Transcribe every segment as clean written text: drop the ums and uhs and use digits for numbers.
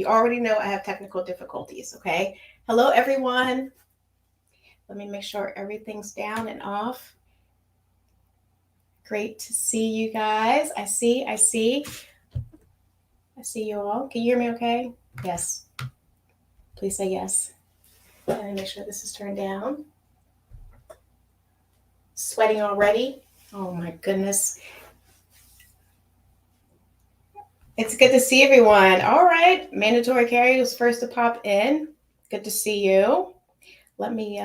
You already know I have technical difficulties, okay? Hello, everyone. Let me make sure everything's down and off. Great to see you guys. I see you all. Can you hear me okay? Yes. Please say yes. Let me make sure this is turned down. Sweating already? Oh my goodness. It's good to see everyone. All right. Mandatory Carrie was first to pop in. Good to see you. Let me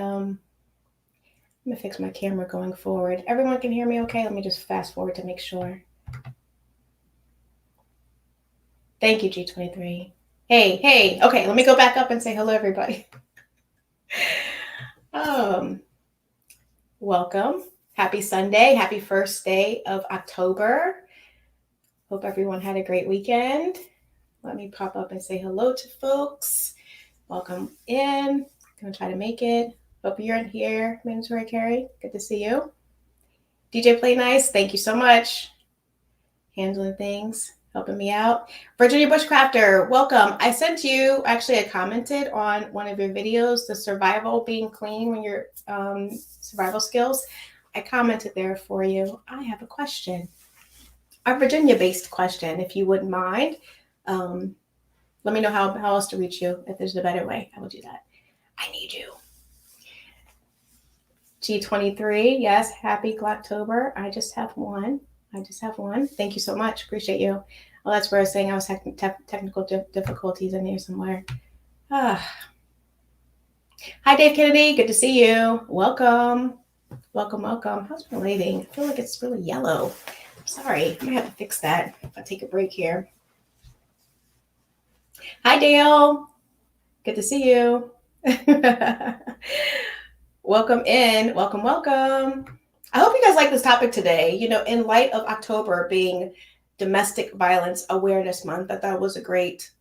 fix my camera going forward. Everyone can hear me okay? Let me just fast forward to make sure. Thank you, G23. Hey. Okay, let me go back up and say hello, everybody. Welcome. Happy Sunday. Happy first day of October. Hope everyone had a great weekend. Let me pop up and say hello to folks. Welcome in. Gonna try to make it. Hope you're in here, Mandatory Carrie. Good to see you. DJ Play Nice, thank you so much. Handling things, helping me out. Virginia Bushcrafter, welcome. I commented on one of your videos, the survival being clean when you're survival skills. I commented there for you. I have a question, a Virginia-based question, if you wouldn't mind. Let me know how else to reach you. If there's a better way, I will do that. I need you. G23, yes, happy Glocktober. I just have one. Thank you so much. Appreciate you. Well, that's where I was saying I was technical difficulties in there somewhere. Hi, Dave Kennedy. Good to see you. Welcome. How's my lighting? I feel like it's really yellow. I'm sorry. I might have to fix that if I take a break here. Hi, Dale. Good to see you. Welcome in. Welcome. I hope you guys like this topic today. You know, in light of October being Domestic Violence Awareness Month, I thought it was a great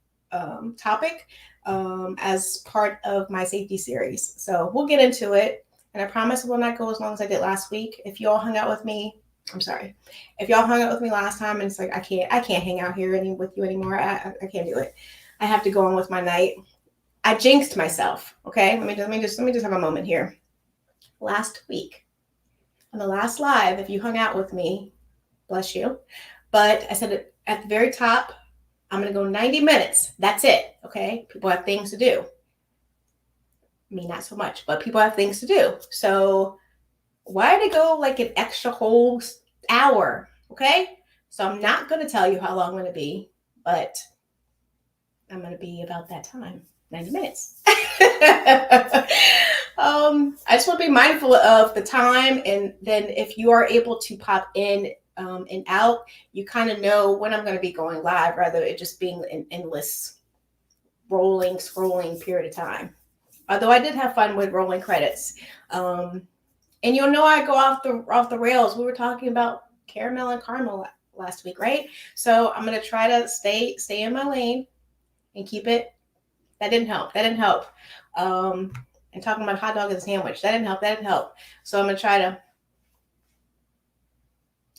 topic as part of my safety series. So we'll get into it. And I promise it will not go as long as I did last week. If you all hung out with me, I'm sorry. If y'all hung out with me last time and it's like, I can't hang out here with you anymore. I can't do it. I have to go on with my night. I jinxed myself. Okay. Let me just have a moment here. Last week on the last live, if you hung out with me, bless you. But I said it at the very top, I'm going to go 90 minutes. That's it. Okay. People have things to do. Me, not so much, but people have things to do. So why did it go like an extra whole hour? Okay. So I'm not going to tell you how long I'm going to be, but I'm going to be about that time, 90 minutes. I just want to be mindful of the time, and then if you are able to pop in and out, you kind of know when I'm going to be going live, rather it just being an endless scrolling period of time. Although I did have fun with rolling credits, and you'll know I go off the rails. We were talking about caramel and caramel last week, right? So I'm going to try to stay in my lane and keep it. That didn't help. And talking about hot dog as a sandwich, that didn't help. So I'm going to try to,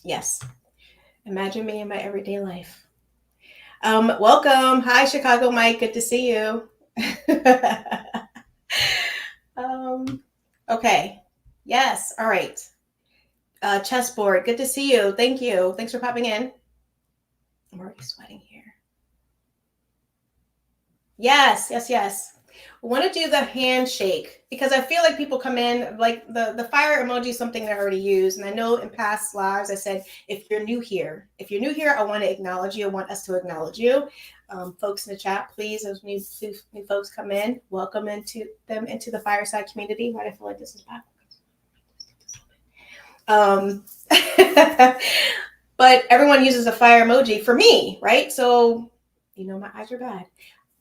yes, imagine me in my everyday life. Welcome. Hi, Chicago Mike. Good to see you. Okay. Yes. All right. Chessboard. Good to see you. Thank you. Thanks for popping in. I'm already sweating here. Yes. I want to do the handshake because I feel like people come in, like the fire emoji is something that I already use. And I know in past lives, I said, if you're new here, I want to acknowledge you. I want us to acknowledge you. Folks in the chat, please, as new folks come in, welcome into the Fireside community. Why do I feel like this is backwards? But everyone uses a fire emoji for me, right? So, you know, my eyes are bad.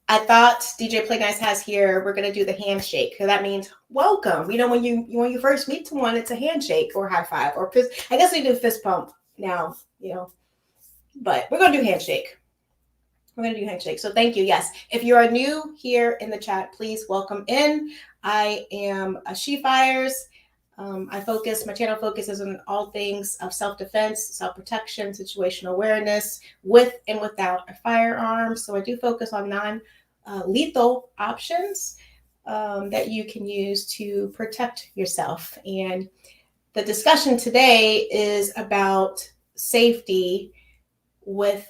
I thought DJ Play Nice has here, we're going to do the handshake. So that means welcome. You know, when you first meet someone, it's a handshake or high five or fist. I guess we do fist pump now, you know, but we're going to do handshake. So thank you. Yes. If you are new here in the chat, please welcome in. I am a She Fires. My channel focuses on all things of self-defense, self-protection, situational awareness, with and without a firearm. So I do focus on lethal options that you can use to protect yourself. And the discussion today is about safety with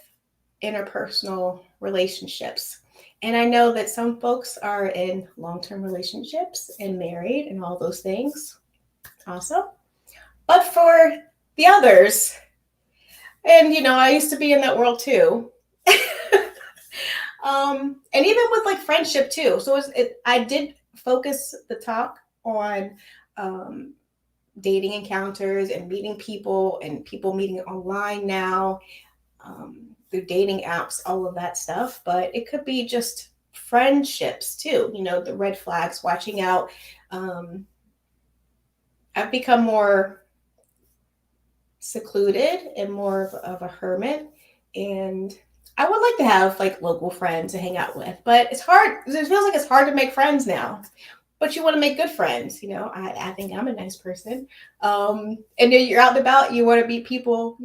interpersonal relationships. And I know that some folks are in long-term relationships and married and all those things. Awesome. But for the others, and I used to be in that world too. And even with like friendship too. So I did focus the talk on dating encounters and meeting people and people meeting online now through dating apps, all of that stuff. But it could be just friendships too, the red flags, watching out. I've become more secluded and more of a hermit, and I would like to have like local friends to hang out with, but it's hard. It feels like it's hard to make friends now, but you want to make good friends. I think I'm a nice person. And then you're out and about, you want to meet people,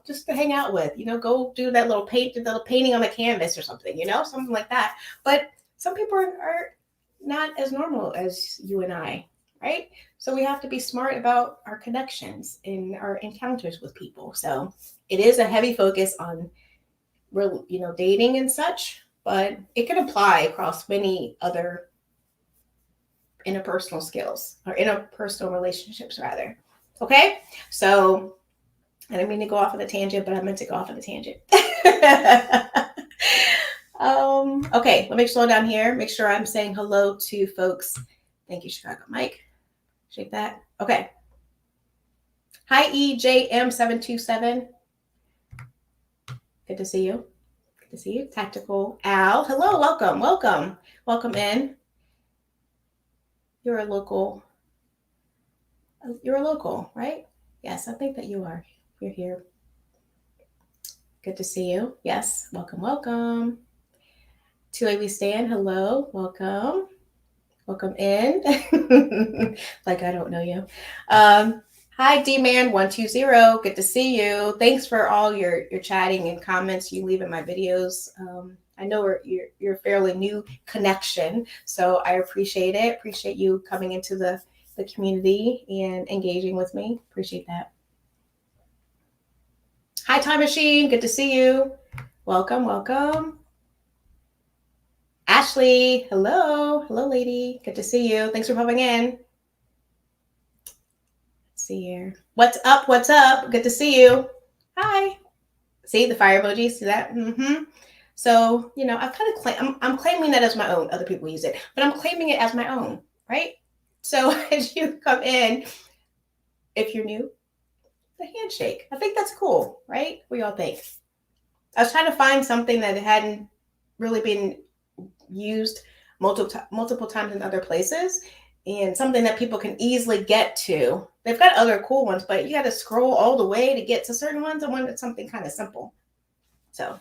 just to hang out with, go do that little painting on the canvas or something, something like that. But some people are not as normal as you and I, right? So we have to be smart about our connections and our encounters with people. So it is a heavy focus on dating and such, but it can apply across many other interpersonal skills or interpersonal relationships rather. Okay. So I didn't mean to go off on a tangent, but I meant to go off on a tangent. Okay. Let me slow down here. Make sure I'm saying hello to folks. Thank you, Chicago Mike. Shake that. Okay. Hi, EJM727. Good to see you. Good to see you. Tactical Al. Hello. Welcome in. You're a local, right? Yes, I think that you are. You're here. Good to see you. Yes. Welcome. 2AB Stan. Hello. Welcome in. Like I don't know you. Hi, DMan120. Good to see you. Thanks for all your chatting and comments you leave in my videos. I know you're a fairly new connection, so I appreciate it. Appreciate you coming into the community and engaging with me. Appreciate that. Hi, Time Machine. Good to see you. Welcome. Ashley, hello, lady. Good to see you. Thanks for popping in. See here. What's up? Good to see you. Hi. See the fire emoji? See that? Mm-hmm. So, I've kind of I'm claiming that as my own. Other people use it, but I'm claiming it as my own, right? So as you come in, if you're new, the handshake. I think that's cool, right? What y'all think? I was trying to find something that hadn't really been used multiple times in other places, and something that people can easily get to. They've got other cool ones, but you got to scroll all the way to get to certain ones. I wanted something kind of simple. So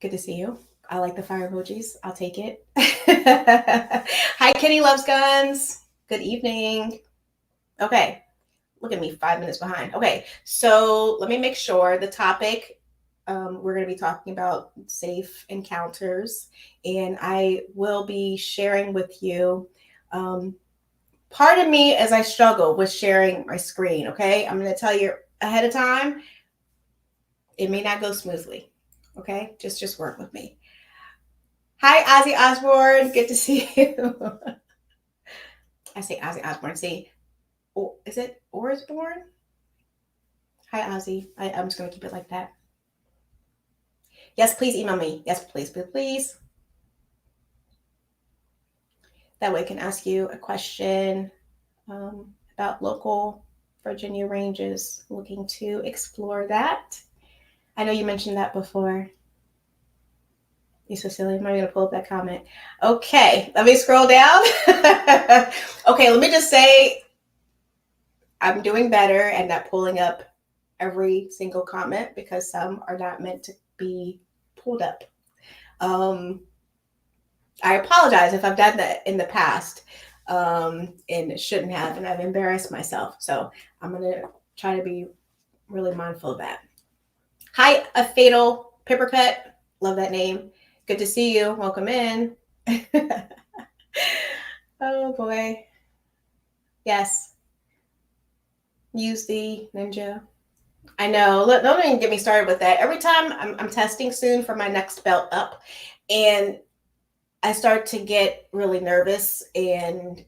good to see you. I like the fire emojis. I'll take it. Hi, Kenny Loves Guns. Good evening. Okay. Look at me, 5 minutes behind. Okay. So let me make sure the topic, we're going to be talking about safe encounters, and I will be sharing with you. Pardon me as I struggle with sharing my screen. Okay. I'm going to tell you ahead of time. It may not go smoothly. Okay. Just work with me. Hi, Ozzy Osbourne. Good to see you. I say Ozzy Osbourne. See, is it Osbourne? Hi, Ozzy. I'm just going to keep it like that. Yes, please email me. Yes, please. That way I can ask you a question about local Virginia ranges, looking to explore that. I know you mentioned that before. You Cecilia, I'm not going to pull up that comment. Okay, let me scroll down. Okay, let me just say I'm doing better and not pulling up every single comment because some are not meant to be pulled up. I apologize if I've done that in the past and shouldn't have, and I've embarrassed myself. So I'm going to try to be really mindful of that. Hi, A Fatal Papercut. Love that name. Good to see you. Welcome in. Oh boy. Yes. Use the Ninja. I know. Don't even get me started with that. Every time I'm testing soon for my next belt up, and I start to get really nervous, and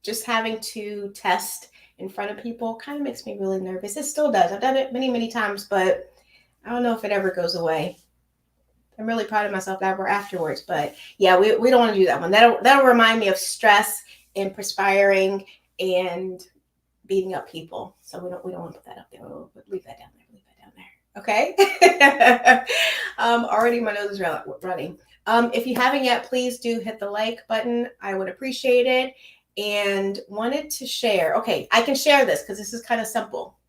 just having to test in front of people kind of makes me really nervous. It still does. I've done it many, many times, but I don't know if it ever goes away. I'm really proud of myself afterwards, but yeah, we don't want to do that one. That'll remind me of stress and perspiring and beating up people. So we don't want to put that up there. We'll leave that down there. Okay. Already my nose is running. If you haven't yet, please do hit the like button. I would appreciate it. And wanted to share. Okay, I can share this because this is kind of simple.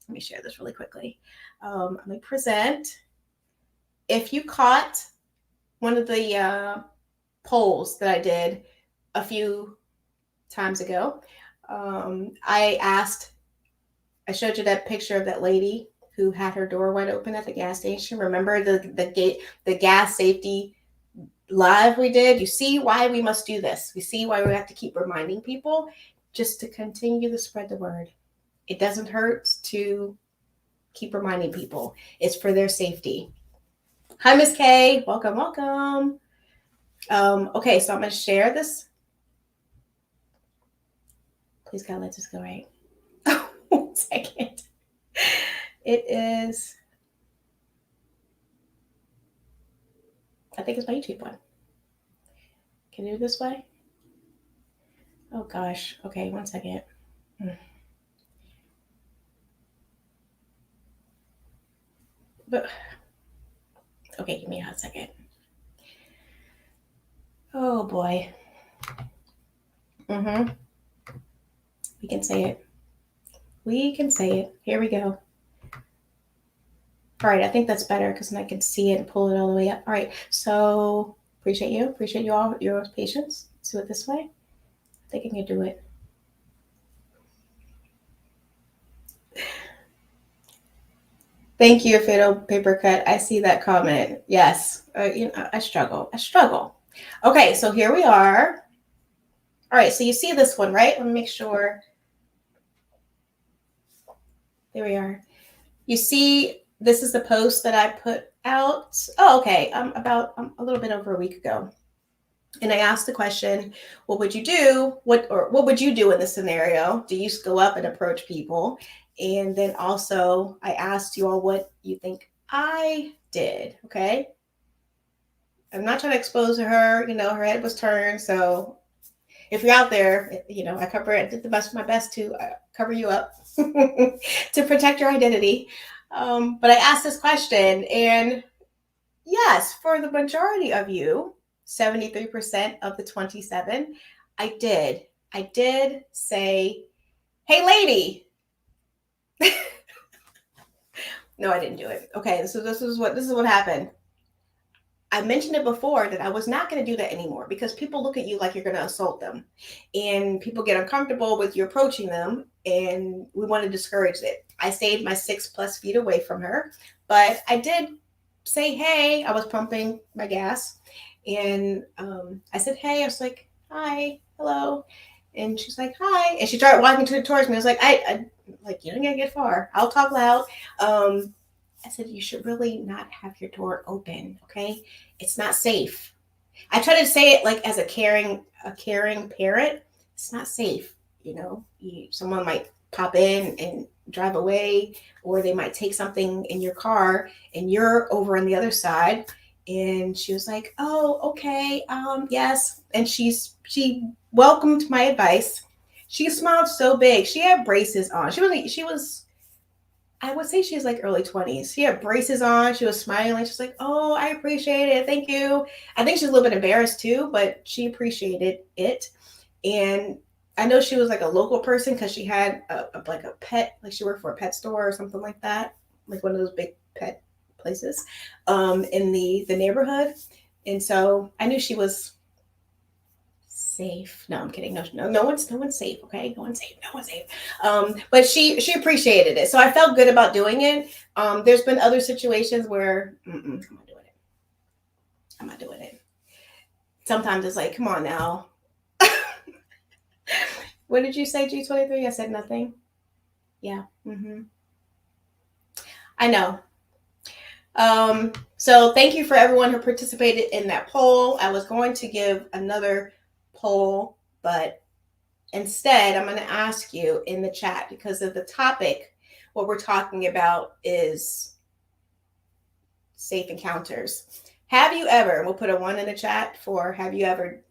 Let me share this really quickly. Let me present. If you caught one of the polls that I did a few times ago, I showed you that picture of that lady who had her door wide open at the gas station. Remember the gas safety live we did? You see why we must do this. We see why we have to keep reminding people just to continue to spread the word. It doesn't hurt to keep reminding people. It's for their safety. Hi, Miss Kay. Welcome. Okay, so I'm going to share this. Please God, let this go right. 1 second. It is, I think it's my YouTube one. Can you do it this way? Oh gosh. Okay, 1 second. But okay, give me a hot second. Oh boy. We can say it. Here we go. All right, I think that's better because then I can see it and pull it all the way up. All right, so appreciate you all, your patience. Let's do it this way. I think I can do it. Thank you, Fatal Paper Cut. I see that comment. Yes, I struggle. Okay, so here we are. All right, so you see this one, right? Let me make sure. There we are. You see, this is the post that I put out. Oh, okay. About a little bit over a week ago. And I asked the question, what would you do? What would you do in this scenario? Do you go up and approach people? And then also I asked you all what you think I did. Okay. I'm not trying to expose her, her head was turned. So if you're out there, I did my best to cover you up to protect your identity. But I asked this question, and yes, for the majority of you, 73% of the 27, I did say, hey, lady. No, I didn't do it. Okay, so this is what happened. I mentioned it before that I was not going to do that anymore because people look at you like you're going to assault them, and people get uncomfortable with you approaching them, and we want to discourage it. I stayed my 6+ feet away from her, but I did say, hey, I was pumping my gas, and I said, hey, I was like, hi, hello, and she's like, hi, and she started walking towards me. I was like, I like, you don't gotta get far. I'll talk loud. I said, you should really not have your door open, okay? It's not safe. I try to say it like as a caring parent. It's not safe, someone might pop in and drive away, or they might take something in your car and you're over on the other side. And she was like, oh, okay, yes. And she welcomed my advice. She smiled so big. She had braces on. She was I would say she was like early 20s. She had braces on. She was smiling. She's like, oh, I appreciate it. Thank you. I think she's a little bit embarrassed too, but she appreciated it. And I know she was like a local person because she had a pet, like she worked for a pet store or something like that, like one of those big pet places in the neighborhood. And so I knew she was safe. No, I'm kidding. No one's safe. Okay, no one's safe. But she appreciated it, so I felt good about doing it. There's been other situations where I'm not doing it. I'm not doing it. Sometimes it's like, come on now. What did you say, G23? I said nothing. Yeah. I know. So thank you for everyone who participated in that poll. I was going to give another poll, but instead I'm going to ask you in the chat, because of the topic, what we're talking about is safe encounters. Have you ever, we'll put a 1 in the chat for, have you ever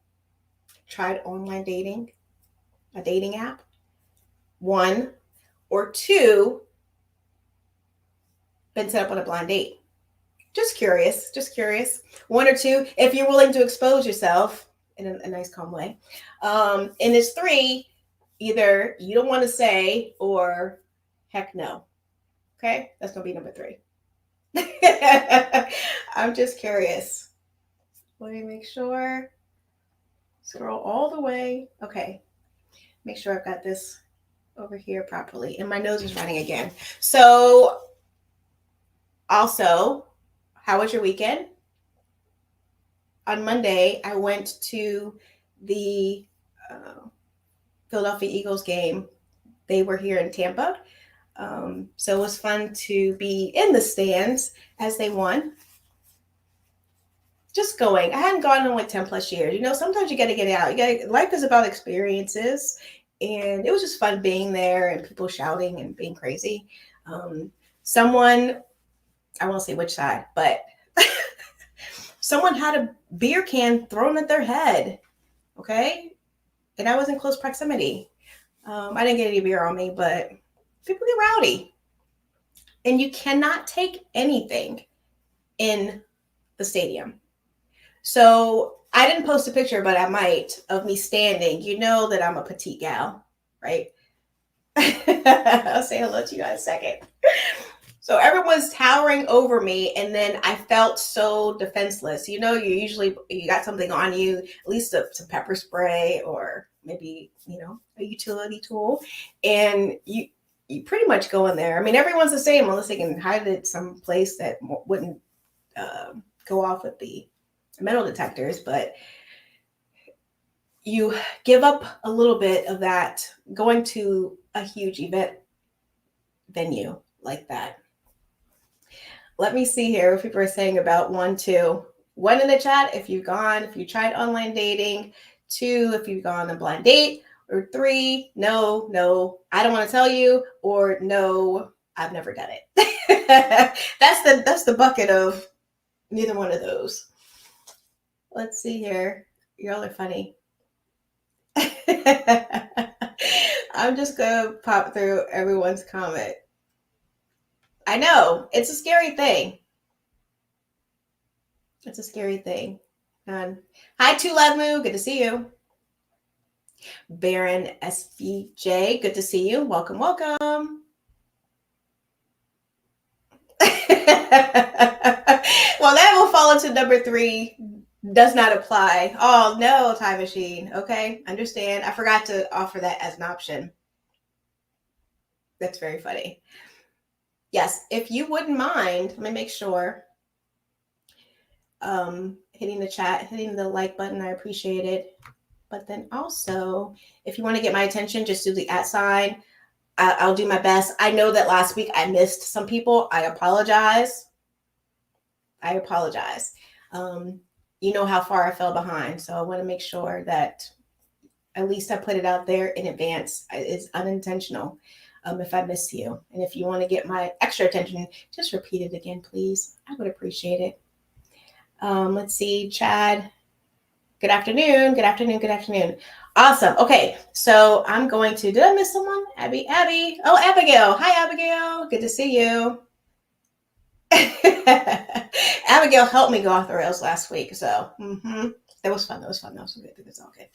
tried online dating, a dating app? 1, or 2, been set up on a blind date? Just curious. 1 or 2, if you're willing to expose yourself in a nice, calm way. And it's 3, either you don't want to say or heck no. Okay, that's gonna be number 3. I'm just curious. Let me make sure. Scroll all the way. Okay, make sure I've got this over here properly. And my nose is running again. So, also, how was your weekend? On Monday, I went to the Philadelphia Eagles game. They were here in Tampa. So it was fun to be in the stands as they won. Just going. I hadn't gone in like 10 plus years. You know, sometimes you got to get out. Life is about experiences. And it was just fun being there and people shouting and being crazy. Someone, I won't say which side, but someone had a beer can thrown at their head. Okay. And I was in close proximity. I didn't get any beer on me, but people get rowdy. And you cannot take anything in the stadium. So I didn't post a picture, but I might, of me standing. You know that I'm a petite gal, right? I'll say hello to you in a second. So everyone's towering over me, and then I felt so defenseless. You know, you got something on you, at least some pepper spray or maybe, you know, a utility tool, and you pretty much go in there. I mean, everyone's the same unless they can hide it someplace that wouldn't go off with the metal detectors, but you give up a little bit of that going to a huge event venue like that. Let me see here what people are saying about 1, 2. 1 in the chat if you've tried online dating. 2, if you've gone on a blind date. Or 3, no, I don't want to tell you. Or no, I've never done it. That's the bucket of neither one of those. Let's see here. Y'all are funny. I'm just going to pop through everyone's comment. I know. It's a scary thing. It's a scary thing. Hi, Tuladmu. Good to see you. Baron SVJ. Good to see you. Welcome. Well, that will fall into number 3. Does not apply. Oh, no, Time Machine. Okay, understand. I forgot to offer that as an option. That's very funny. Yes, if you wouldn't mind, let me make sure. Hitting the chat, hitting the like button, I appreciate it. But then also, if you want to get my attention, just do the @ sign. I'll do my best. I know that last week I missed some people. I apologize. You know how far I fell behind. So I want to make sure that at least I put it out there in advance. It's unintentional if I miss you. And if you want to get my extra attention, just repeat it again, please. I would appreciate it. Let's see, Chad. Good afternoon. Awesome. Okay, so I'm going to, did I miss someone? Abby. Oh, Abigail. Hi, Abigail. Good to see you. Abigail helped me go off the rails last week. So that was fun. That was good. It's all good.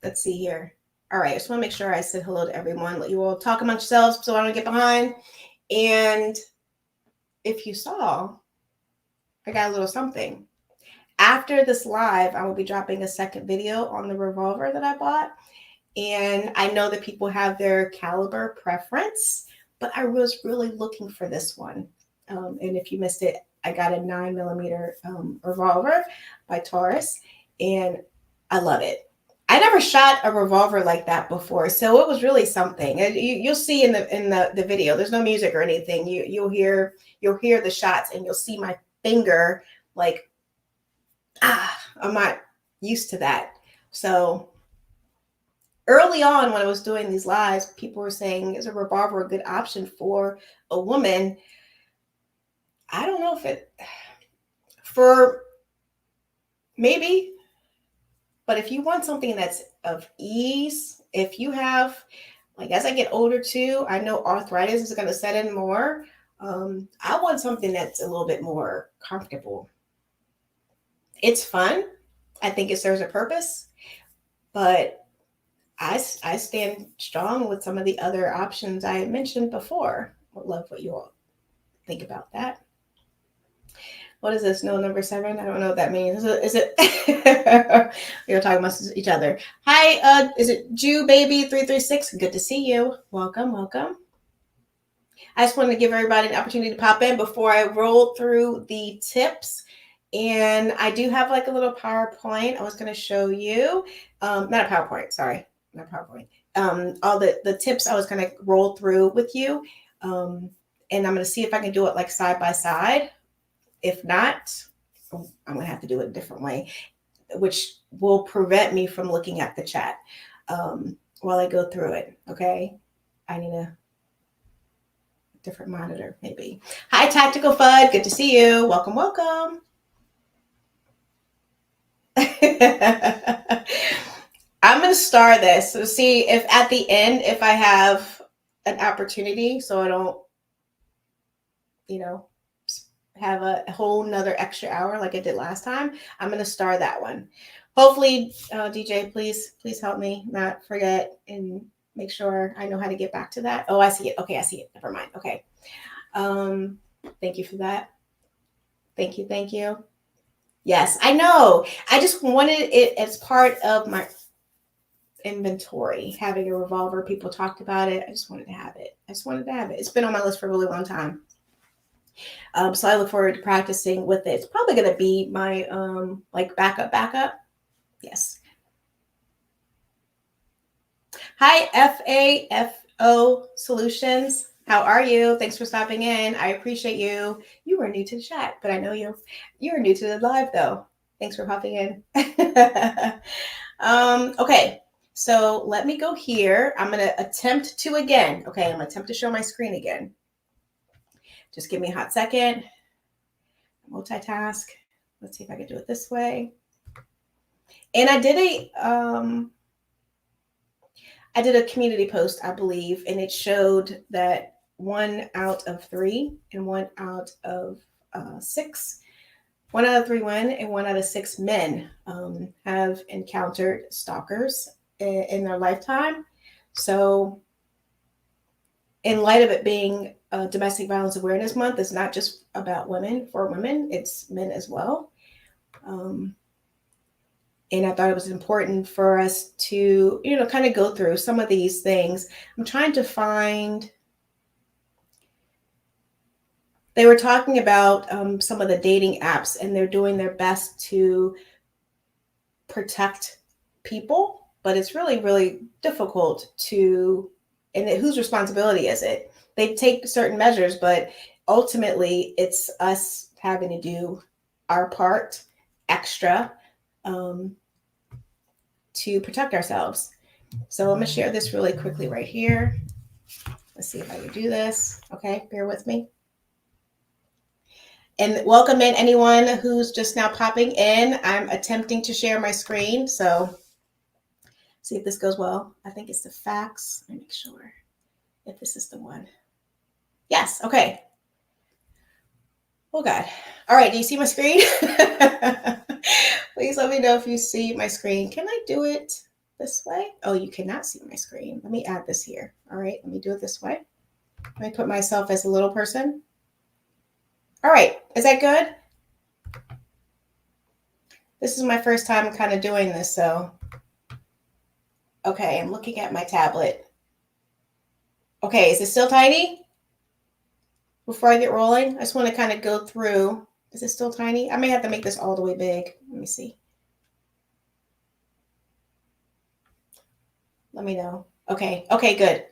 Let's see here. All right. I just want to make sure I said hello to everyone. Let you all talk amongst yourselves so I don't get behind. And if you saw, I got a little something. After this live, I will be dropping a second video on the revolver that I bought. And I know that people have their caliber preference, but I was really looking for this one. And if you missed it, I got a 9mm revolver by Taurus, and I love it. I never shot a revolver like that before, so it was really something. You'll see in the video. There's no music or anything. You'll hear the shots, and you'll see my finger like I'm not used to that. So early on, when I was doing these lives, people were saying, "Is a revolver a good option for a woman?" I don't know if it for maybe. But if you want something that's of ease, if you have, like as I get older too, I know arthritis is going to set in more. I want something that's a little bit more comfortable. It's fun. I think it serves a purpose. But I stand strong with some of the other options I had mentioned before. Would love what you all think about that. What is this? No, number 7. I don't know what that means. Is it? We're talking about each other. Hi, is it Jew Baby 336? Good to see you. Welcome, welcome. I just wanted to give everybody an opportunity to pop in before I roll through the tips. And I do have like a little PowerPoint I was going to show you. Not a PowerPoint, sorry. Not PowerPoint. All the tips I was going to roll through with you. And I'm going to see if I can do it like side by side. If not, I'm going to have to do it a different way, which will prevent me from looking at the chat while I go through it. Okay. I need a different monitor, maybe. Hi, Tactical Fud. Good to see you. Welcome, welcome. I'm going to star this. So see if at the end, if I have an opportunity, so I don't, have a whole nother extra hour like I did last time, I'm going to star that one. Hopefully, DJ, please help me not forget and make sure I know how to get back to that. Oh, I see it. Okay, I see it. Never mind. Okay. Thank you for that. Thank you. Yes, I know. I just wanted it as part of my inventory, having a revolver. People talked about it. I just wanted to have it. It's been on my list for a really long time. So I look forward to practicing with it. It's probably going to be my like backup. Yes. Hi, FAFO Solutions. How are you? Thanks for stopping in. I appreciate you. You were new to the chat, but I know you're new to the live though. Thanks for popping in. Okay, so let me go here. I'm going to attempt to again. Okay, I'm going to attempt to show my screen again. Just give me a hot second. Multitask. Let's see if I can do it this way. And I did a community post, I believe, and it showed that 1 out of 3 and 1 out of 6, 1 out of 3 women and 1 out of 6 men have encountered stalkers in their lifetime. So in light of it being Domestic Violence Awareness Month, it's not just about women, for women, it's men as well. And I thought it was important for us to, kind of go through some of these things. I'm trying to find, they were talking about some of the dating apps, and they're doing their best to protect people, but it's really, really difficult to, and whose responsibility is it? They take certain measures, but ultimately it's us having to do our part extra to protect ourselves. So I'm going to share this really quickly right here. Let's see if I can do this. Okay, bear with me. And welcome in anyone who's just now popping in. I'm attempting to share my screen, so see if this goes well. I think it's the fax. Let me make sure if this is the one. Yes, okay. Oh God. All right, do you see my screen? Please let me know if you see my screen. Can I do it this way? Oh, you cannot see my screen. Let me add this here. All right, let me do it this way. Let me put myself as a little person. All right, is that good? This is my first time kind of doing this, so. Okay, I'm looking at my tablet. Okay, is it still tiny? Before I get rolling, I just want to kind of go through Is it still tiny? I may have to make this all the way big. Let me see. Let me know. Okay. Okay, good.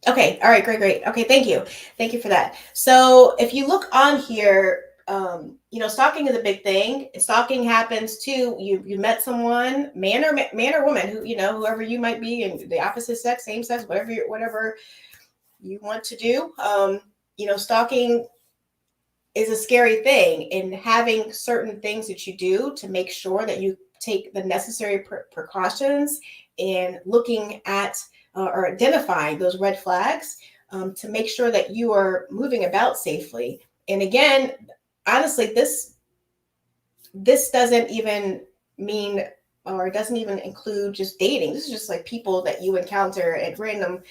Okay. All right. Great. Great. Okay. Thank you. Thank you for that. So if you look on here, stalking is a big thing. Stalking happens too. You met someone, man or woman, who, whoever you might be, and the opposite sex, same sex, whatever you want to do. Stalking is a scary thing, and having certain things that you do to make sure that you take the necessary precautions and looking at or identifying those red flags to make sure that you are moving about safely. And again, honestly, this doesn't even mean, or it doesn't even include just dating. This is just like people that you encounter at random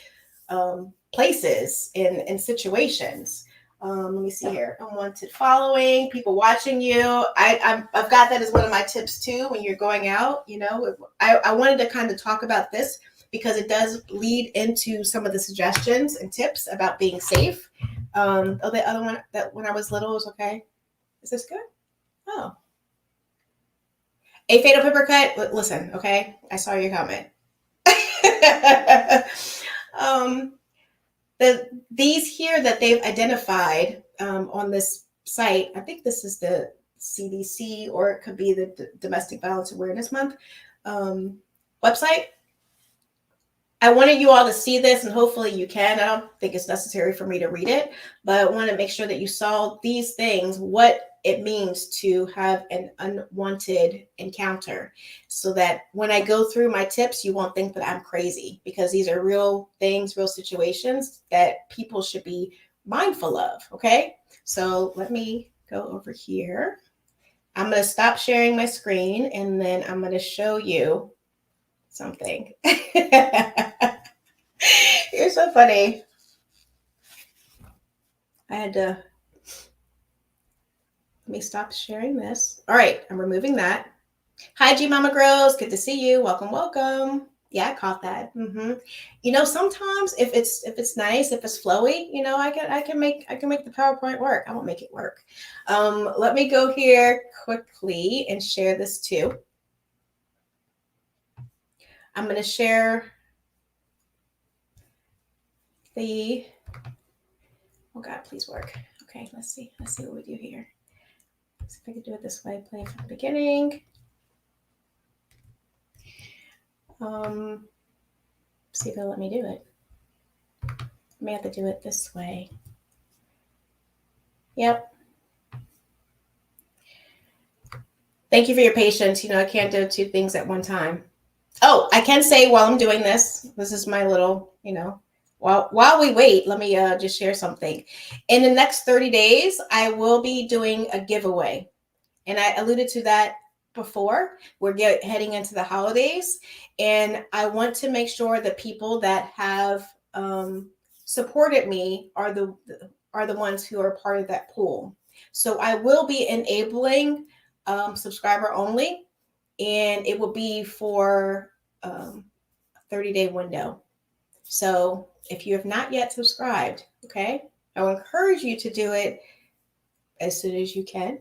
places and situations. Let me see here. Unwanted following, people watching you. I've got that as one of my tips too when you're going out. I wanted to kind of talk about this because it does lead into some of the suggestions and tips about being safe. The other one that when I was little was okay. Is this good? Oh. A fatal paper cut. Listen, okay. I saw your comment. These here that they've identified on this site, I think this is the CDC, or it could be the Domestic Violence Awareness Month website. I wanted you all to see this, and hopefully you can. I don't think it's necessary for me to read it, but I want to make sure that you saw these things, what it means to have an unwanted encounter, so that when I go through my tips, you won't think that I'm crazy, because these are real things, real situations that people should be mindful of. Okay, so let me go over here. I'm going to stop sharing my screen, and then I'm going to show you something. You're so funny. I had to, let me stop sharing this. All right, I'm removing that. Hi, G Mama Girls. Good to see you. Welcome, welcome. Yeah, I caught that. Sometimes if it's nice, if it's flowy, I can make the PowerPoint work. I won't make it work. Let me go here quickly and share this too. I'm going to share the, oh God, please work. Okay, let's see what we do here. Let's see if I can do it this way, play from the beginning. See if it'll let me do it. I may have to do it this way. Yep. Thank you for your patience. I can't do two things at one time. Oh, I can say while I'm doing this is my little, while we wait, let me just share something. In the next 30 days, I will be doing a giveaway. And I alluded to that before. We're heading into the holidays, and I want to make sure that people that have supported me are the ones who are part of that pool. So I will be enabling subscriber only, and it will be for a 30-day window. So if you have not yet subscribed, okay, I will encourage you to do it as soon as you can.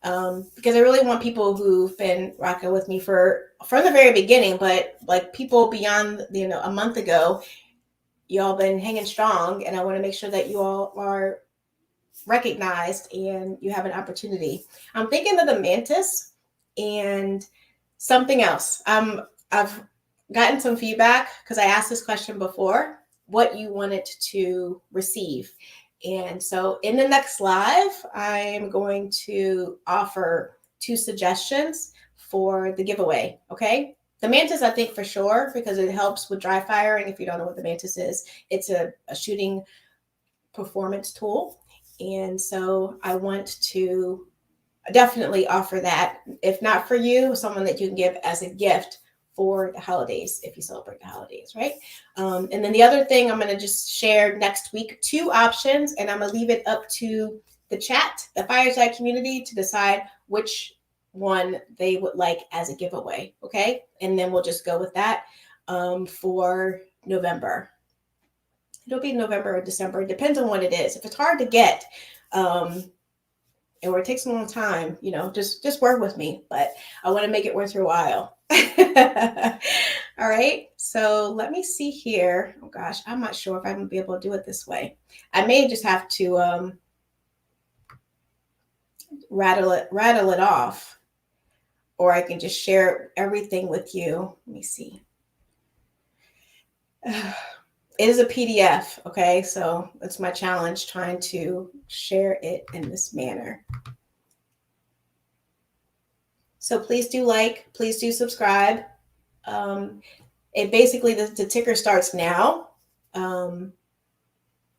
Because I really want people who've been rocking with me from the very beginning, but like people beyond, a month ago, y'all been hanging strong, and I want to make sure that you all are recognized and you have an opportunity. I'm thinking of the mantis and something else. I've gotten some feedback because I asked this question before, what you wanted to receive. And so in the next live, I'm going to offer 2 suggestions for the giveaway. Okay. The mantis, I think for sure, because it helps with dry firing. If you don't know what the mantis is, it's a shooting performance tool. And so I want to definitely offer that. If not for you, someone that you can give as a gift for the holidays, if you celebrate the holidays, right? And then the other thing I'm going to just share next week, 2 options, and I'm going to leave it up to the chat, the Fireside community, to decide which one they would like as a giveaway, okay? And then we'll just go with that for November. It'll be November or December. It depends on what it is. If it's hard to get, or it takes a long time, just work with me, but I want to make it worth your while. All right. So let me see here. Oh gosh, I'm not sure if I'm gonna be able to do it this way. I may just have to rattle it off, or I can just share everything with you. Let me see. It is a PDF, okay? So that's my challenge, trying to share it in this manner. So please do like, please do subscribe. It basically, the ticker starts now.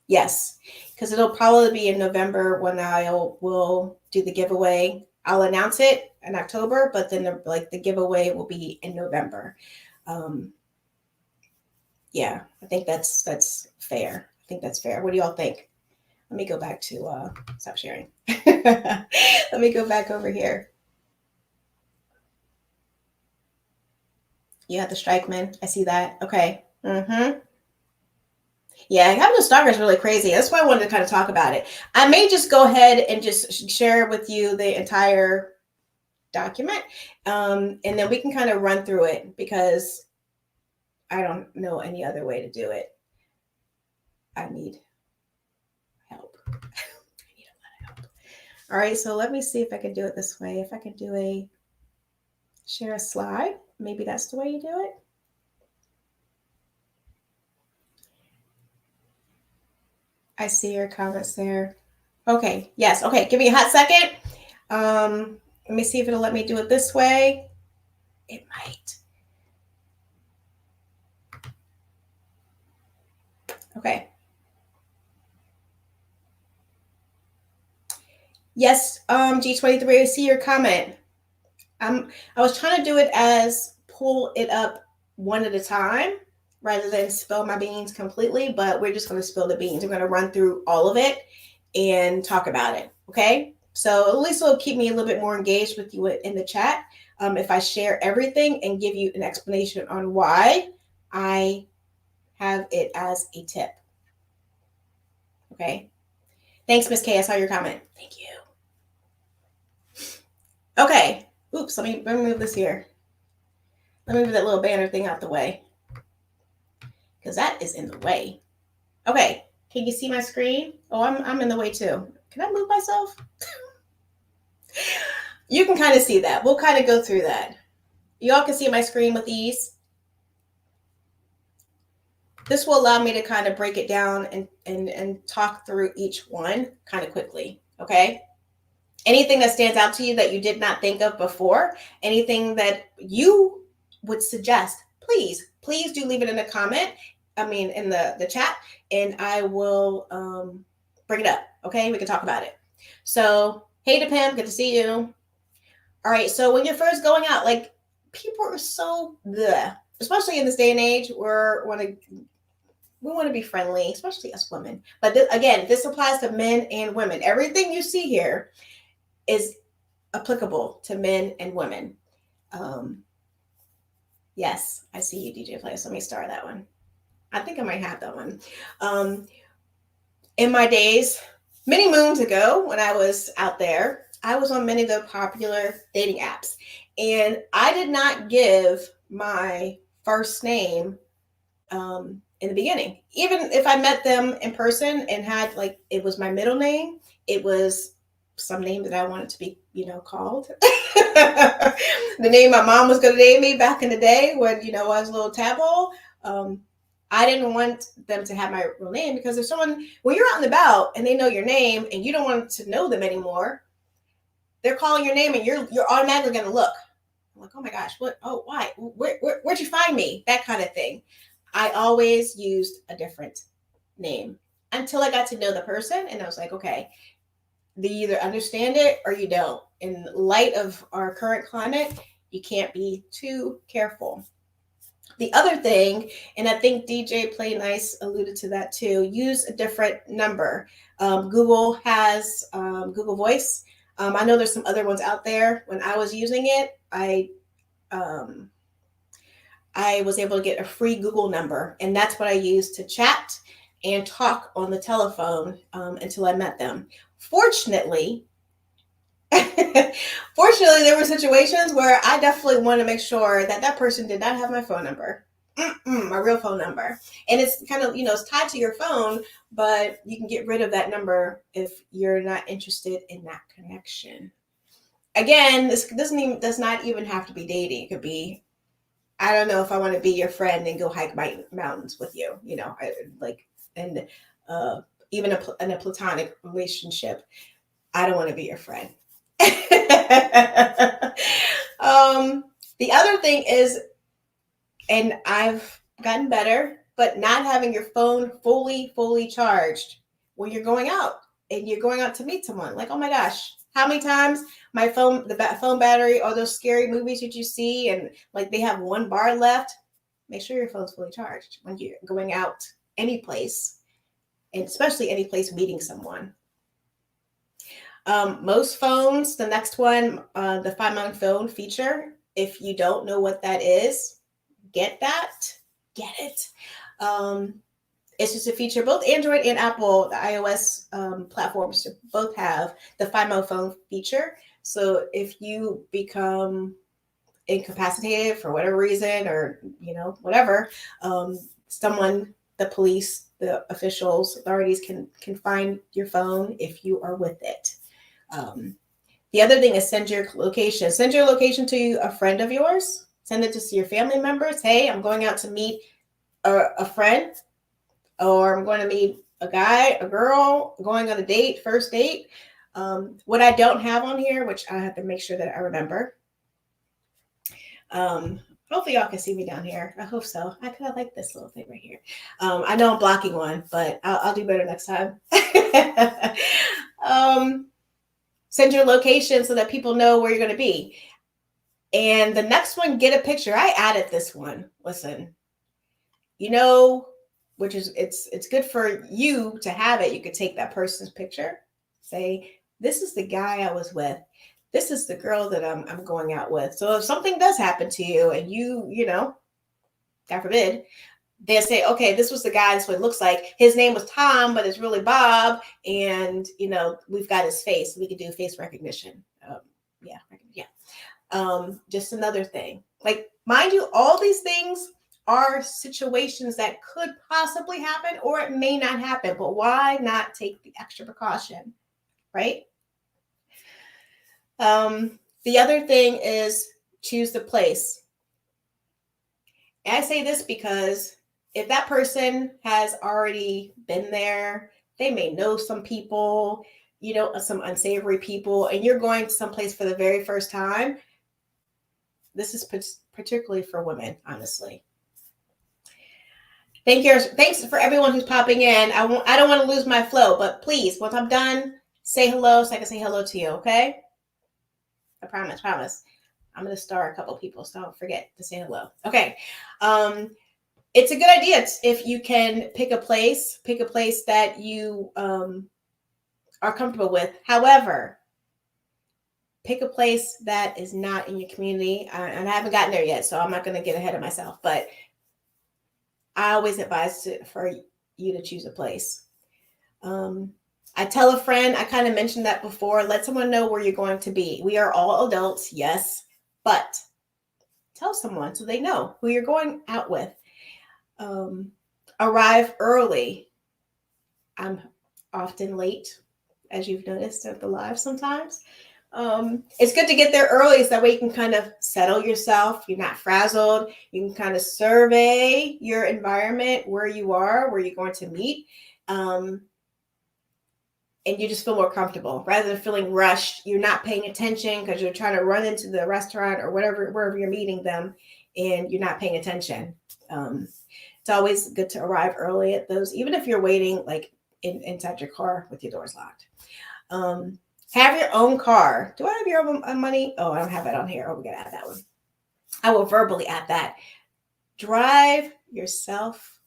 Yes, because it'll probably be in November when I will do the giveaway. I'll announce it in October, but then the giveaway will be in November. Yeah, I think that's fair. I think that's fair. What do y'all think? Let me go back to stop sharing. Let me go back over here. You have the strikeman. I see that. Okay. Mm-hmm. Yeah, having a stalker is really crazy. That's why I wanted to kind of talk about it. I may just go ahead and just share with you the entire document, and then we can kind of run through it because I don't know any other way to do it. I need help. I need a lot of help. All right, so let me see if I can do it this way. If I can do share a slide, maybe that's the way you do it. I see your comments there. Okay, yes, okay, give me a hot second. Let me see if it'll let me do it this way. It might. Okay. Yes, G23, I see your comment. I was trying to do it as pull it up one at a time rather than spill my beans completely, but we're just going to spill the beans. We're going to run through all of it and talk about it. Okay. So at least it'll keep me a little bit more engaged with you in the chat. If I share everything and give you an explanation on why I have it as a tip. Okay. Thanks, Miss K. I saw your comment. Thank you. Okay. Oops. Let me move this here. Let me move that little banner thing out the way because that is in the way. Okay. Can you see my screen? Oh, I'm in the way too. Can I move myself? You can kind of see that. We'll kind of go through that. Y'all can see my screen with ease. This will allow me to kind of break it down and talk through each one kind of quickly. Okay. Anything that stands out to you that you did not think of before, anything that you would suggest, please do leave it in a comment. In the chat, and I will bring it up. Okay, we can talk about it. So, hey to Pam, good to see you. All right, so when you're first going out, like people are so bleh, especially in this day and age, we want to be friendly, especially us women. But this applies to men and women. Everything you see here is applicable to men and women. Yes, I see you, DJ Play. So let me start that one. I think I might have that one. In my days, many moons ago, when I was out there, I was on many of the popular dating apps. And I did not give my first name in the beginning. Even if I met them in person and had it was my middle name, it was some name that I wanted to be, called. The name my mom was going to name me back in the day when, I was a little tadpole. I didn't want them to have my real name because if someone, when you're out and about and they know your name and you don't want to know them anymore, they're calling your name and you're automatically going to look. I'm like, oh my gosh, what? Oh, why? Where'd you find me? That kind of thing. I always used a different name until I got to know the person. And I was like, okay, they either understand it or you don't. In light of our current climate, you can't be too careful. The other thing, and I think DJ Play Nice alluded to that too, use a different number. Google has Google Voice. I know there's some other ones out there. When I was using it, I was able to get a free Google number, and that's what I used to chat and talk on the telephone until I met them. Fortunately, Fortunately, there were situations where I definitely want to make sure that that person did not have my phone number, my real phone number. And it's kind of, it's tied to your phone, but you can get rid of that number if you're not interested in that connection. Again, this does not even have to be dating. It could be, I don't know if I want to be your friend and go hike mountains with you, and even in a platonic relationship, I don't want to be your friend. The other thing is, and I've gotten better, but not having your phone fully charged when you're going out and you're going out to meet someone. Like, oh my gosh, how many times my phone, the phone battery, or those scary movies that you see, and like they have one bar left. Make sure your phone's fully charged when you're going out any place, and especially any place meeting someone. Most phones, the next one, the Find My Phone feature. If you don't know what that is, get it. It's just a feature. Both Android and Apple, the iOS platforms, both have the Find My Phone feature. So if you become incapacitated for whatever reason, or whatever, someone, the police, the officials, authorities can find your phone if you are with it. The other thing is send your location. Send your location to a friend of yours. Send it to your family members. Hey, I'm going out to meet a friend, or I'm going to meet a guy, a girl, going on a date, first date. What I don't have on here, which I have to make sure that I remember. Hopefully y'all can see me down here. I hope so. I kind of like this little thing right here. I know I'm blocking one, but I'll do better next time. Send your location so that people know where you're going to be. And the next one, get a picture. I added this one. Listen, which is, it's good for you to have it. You could take that person's picture, say, this is the guy I was with. This is the girl that I'm going out with. So if something does happen to you and God forbid, they'll say, okay, this was the guy, this is what it looks like. His name was Tom, but it's really Bob. And, we've got his face. We could do face recognition. Just another thing. Like, mind you, all these things are situations that could possibly happen, or it may not happen. But why not take the extra precaution, right? The other thing is choose the place. And I say this because if that person has already been there, they may know some people, some unsavory people, and you're going to someplace for the very first time. This is particularly for women, honestly. Thanks for everyone who's popping in. I don't want to lose my flow, but please, once I'm done, say hello so I can say hello to you, okay? I promise. I'm going to star a couple people, so don't forget to say hello. Okay. It's a good idea if you can pick a place that you are comfortable with. However, pick a place that is not in your community. And I haven't gotten there yet, so I'm not going to get ahead of myself. But I always advise for you to choose a place. I tell a friend, I kind of mentioned that before, let someone know where you're going to be. We are all adults, yes, but tell someone so they know who you're going out with. Arrive early. I'm often late, as you've noticed at the live sometimes. It's good to get there early so that way you can kind of settle yourself. You're not frazzled. You can kind of survey your environment, where you are, where you're going to meet. And you just feel more comfortable rather than feeling rushed. You're not paying attention because you're trying to run into the restaurant or wherever you're meeting them, and you're not paying attention. It's always good to arrive early at those, even if you're waiting like inside your car with your doors locked. Have your own car. Do I have your own money? Oh, I don't have that on here. Oh, we gotta add that one. I will verbally add that. Drive yourself.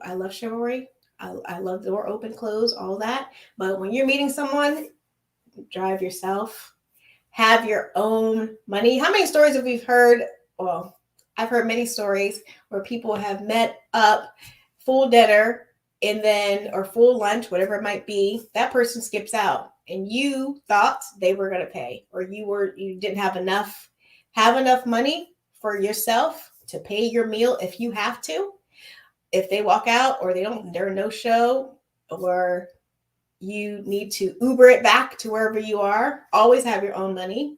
I love chivalry. I love door open, close, all that. But when you're meeting someone, drive yourself. Have your own money. How many stories have we heard? Well, I've heard many stories where people have met up, full dinner, and then, or full lunch, whatever it might be, that person skips out. and you thought they were going to pay, or you didn't have enough money for yourself to pay your meal if you have to. If they walk out or they're no show, or you need to Uber it back to wherever you are, always have your own money.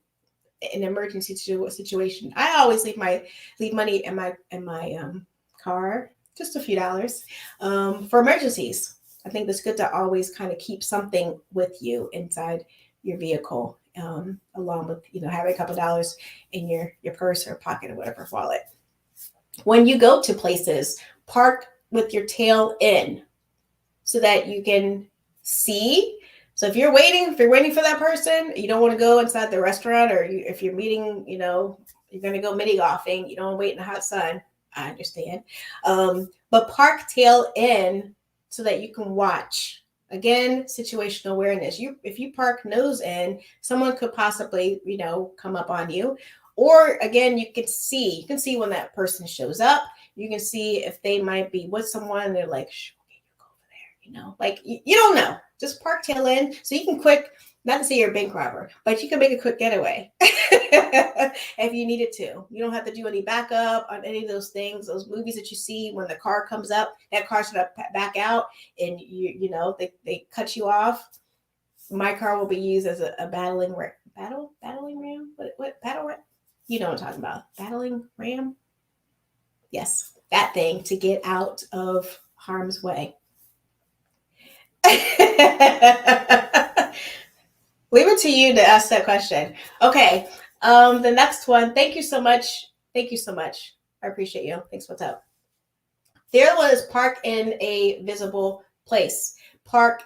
In an emergency situation, I always leave money in my car, just a few dollars, for emergencies. I think it's good to always kind of keep something with you inside your vehicle, along with having a couple of dollars in your purse or pocket or whatever, wallet. When you go to places, park with your tail in so that you can see. So if you're waiting for that person, you don't want to go inside the restaurant, or if you're meeting, you're going to go mini golfing, you don't want to wait in the hot sun. I understand. But park tail in so that you can watch. Again, situational awareness. If you park nose in, someone could possibly, come up on you. Or again, you can see when that person shows up. You can see if they might be with someone and they're like, okay, you go over there, like you don't know. Just park tail in so you can not to say you're a bank robber, but you can make a quick getaway if you needed to. You don't have to do any backup on any of those things. Those movies that you see when the car comes up, that car's going to back out and they cut you off. My car will be used as a battling ram. What battle ram? You know what I'm talking about. Battling ram? Yes, that thing to get out of harm's way. Leave it to you to ask that question. Okay. The next one. Thank you so much. I appreciate you. Thanks. What's up? The other one is park in a visible place. Park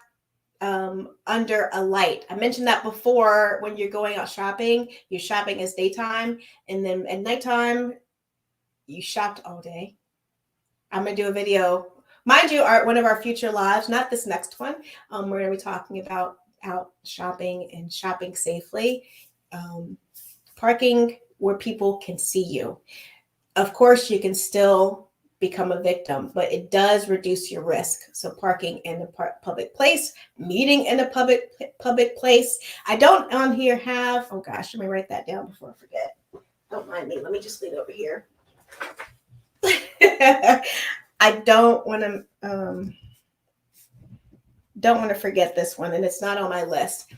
under a light. I mentioned that before. When you're going out shopping, your shopping is daytime, and then at nighttime, you shopped all day. I'm gonna do a video. Mind you, one of our future lives, not this next one, we're going to be talking about out shopping and shopping safely, parking where people can see you. Of course, you can still become a victim, but it does reduce your risk. So parking in a public place, meeting in a public place. I don't on here have, oh gosh, let me write that down before I forget. Don't mind me. Let me just lean over here. I don't want to forget this one, and it's not on my list.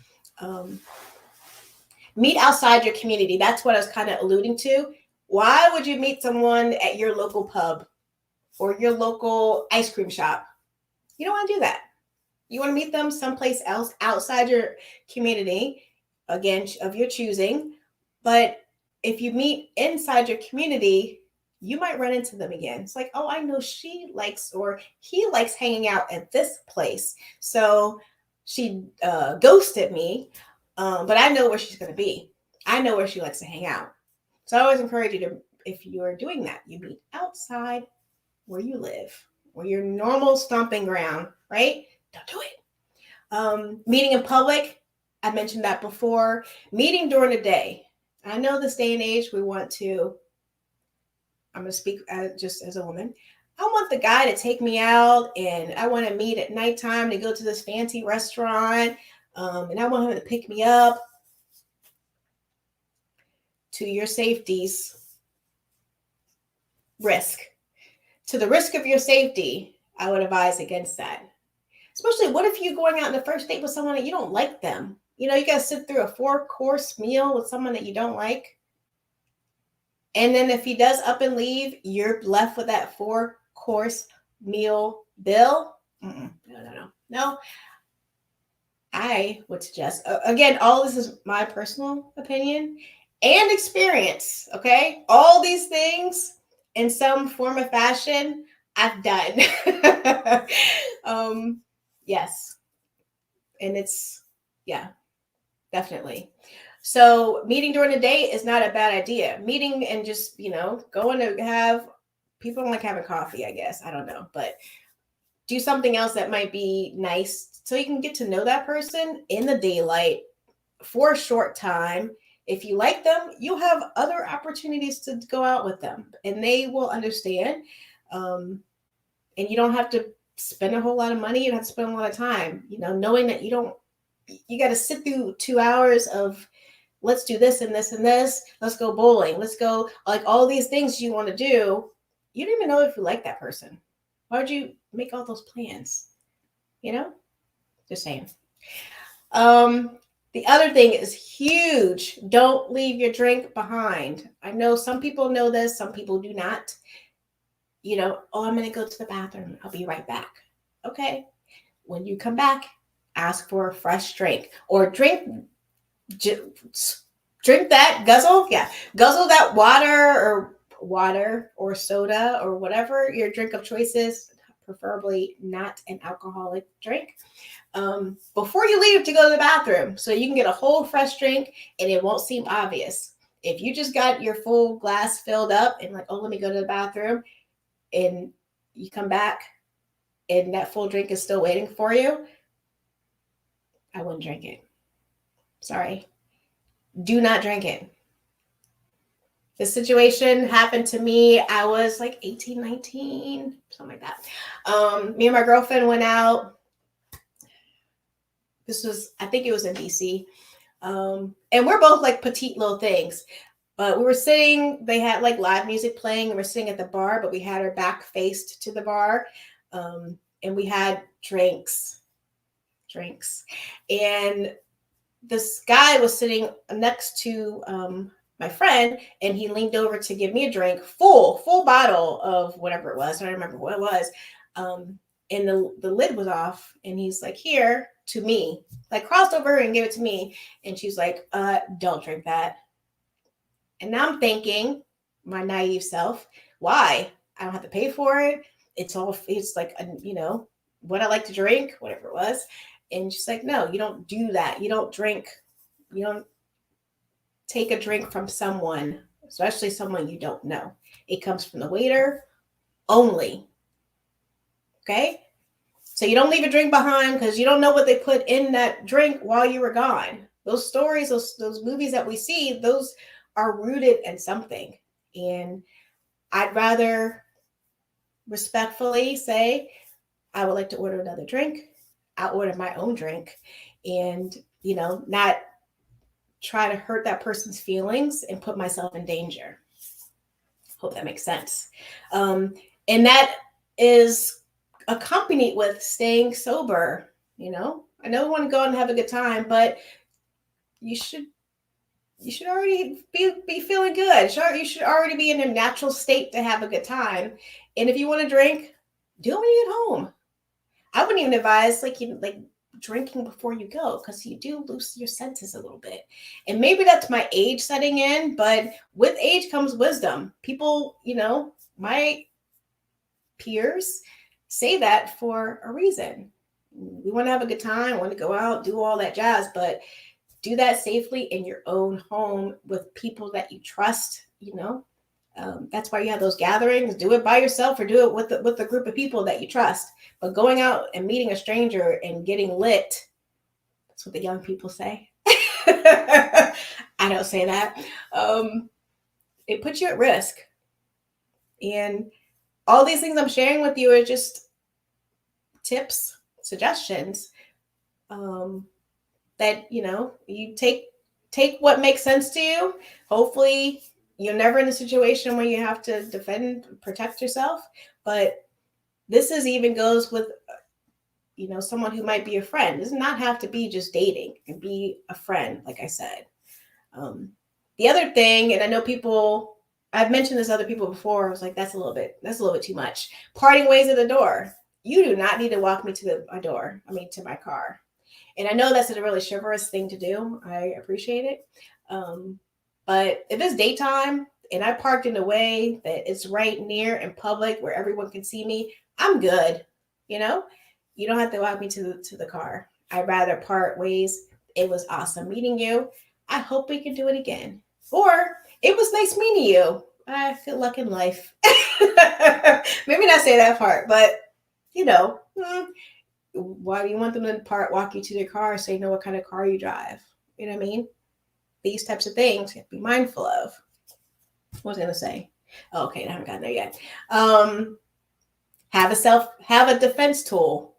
Meet outside your community. That's what I was kind of alluding to. Why would you meet someone at your local pub or your local ice cream shop? You don't want to do that. You want to meet them someplace else outside your community, again, of your choosing. But if you meet inside your community, you might run into them again. It's like, oh, I know she likes or he likes hanging out at this place. So she ghosted me, but I know where she's going to be. I know where she likes to hang out. So I always encourage you to, if you're doing that, you meet outside where you live, or your normal stomping ground, right? Don't do it. Meeting in public, I mentioned that before. Meeting during the day. I know this day and age, we want to, I'm going to speak just as a woman. I want the guy to take me out, and I want to meet at nighttime to go to this fancy restaurant, and I want him to pick me up. To your safety's risk. To the risk of your safety, I would advise against that. Especially, what if you're going out on the first date with someone that you don't like them? You got to sit through a 4-course meal with someone that you don't like. And then if he does up and leave, you're left with that 4-course meal bill. No. I would suggest, again, all this is my personal opinion and experience, okay? All these things in some form or fashion, I've done. Yes. And it's, yeah, definitely. So meeting during the day is not a bad idea. Meeting and just, going to have, people don't like having coffee, I guess. I don't know. But do something else that might be nice so you can get to know that person in the daylight for a short time. If you like them, you'll have other opportunities to go out with them, and they will understand. And you don't have to spend a whole lot of money. You don't have to spend a lot of time, knowing that you don't you got to sit through 2 hours of let's do this and this and this. Let's go bowling. Let's go, like, all these things you want to do. You don't even know if you like that person. Why would you make all those plans? You know, just saying. The other thing is huge. Don't leave your drink behind. I know some people know this, some people do not. You know, oh, I'm going to go to the bathroom. I'll be right back. Okay. When you come back, ask for a fresh drink or drink that, guzzle that water or soda or whatever your drink of choice is, preferably not an alcoholic drink, before you leave to go to the bathroom, so you can get a whole fresh drink and it won't seem obvious. If you just got your full glass filled up and like, oh, let me go to the bathroom, and you come back and that full drink is still waiting for you, I wouldn't drink it. Sorry. Do not drink it. This situation happened to me. I was like 18, 19, something like that. Me and my girlfriend went out. This was, I think it was in DC. And we're both like petite little things. But we were sitting, they had like live music playing, and we're sitting at the bar, but we had our back faced to the bar. And we had drinks. And this guy was sitting next to my friend, and he leaned over to give me a drink, full bottle of whatever it was. I don't remember what it was. And the lid was off, and he's like, here, to me, like crossed over and gave it to me. And she's like, don't drink that. And now I'm thinking, my naive self, why? I don't have to pay for it. It's like, you know, what I like to drink, whatever it was. And she's like, no, you don't do that. You don't take a drink from someone, especially someone you don't know. It comes from the waiter only. Okay? So you don't leave a drink behind because you don't know what they put in that drink while you were gone. Those stories, those movies that we see, those are rooted in something. And I'd rather respectfully say, I would like to order another drink. I'll order my own drink, and, you know, not try to hurt that person's feelings and put myself in danger. Hope that makes sense. And that is accompanied with staying sober. You know, I know we want to go and have a good time, but you should already be feeling good. You should already be in a natural state to have a good time. And if you want to drink, do it when you get home. I wouldn't even advise like drinking before you go, because you do lose your senses a little bit. And maybe that's my age setting in, but with age comes wisdom. People, you know, my peers say that for a reason. We want to have a good time, want to go out, do all that jazz, but do that safely in your own home with people that you trust, you know. That's why you have those gatherings. Do it by yourself or do it with a group of people that you trust. But going out and meeting a stranger and getting lit, that's what the young people say. I don't say that. It puts you at risk. And all these things I'm sharing with you are just tips, suggestions, that, you know, you take what makes sense to you. Hopefully you're never in a situation where you have to defend, protect yourself. But this even goes with, you know, someone who might be a friend. It does not have to be just dating. It can be a friend, like I said. The other thing, and I know I've mentioned this to other people before, I was like, that's a little bit too much. Parting ways at the door. You do not need to walk me to my car. And I know that's a really chivalrous thing to do. I appreciate it. But if it's daytime and I parked in a way that it's right near in public where everyone can see me, I'm good. You know, you don't have to walk me to the car. I'd rather part ways. It was awesome meeting you. I hope we can do it again. Or it was nice meeting you. I feel luck in life. Maybe not say that part, but you know, why do you want them to walk you to their car so you know what kind of car you drive? You know what I mean? These types of things you have to be mindful of. What was I going to say? Oh, okay, I haven't gotten there yet. Have a defense tool.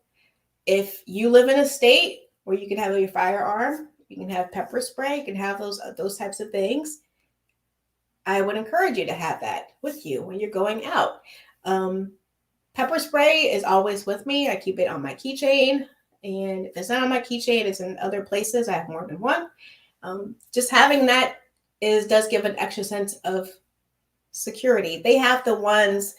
If you live in a state where you can have your firearm, you can have pepper spray, you can have those types of things. I would encourage you to have that with you when you're going out. Pepper spray is always with me. I keep it on my keychain. And if it's not on my keychain, it's in other places. I have more than one. Just having that does give an extra sense of security. They have the ones,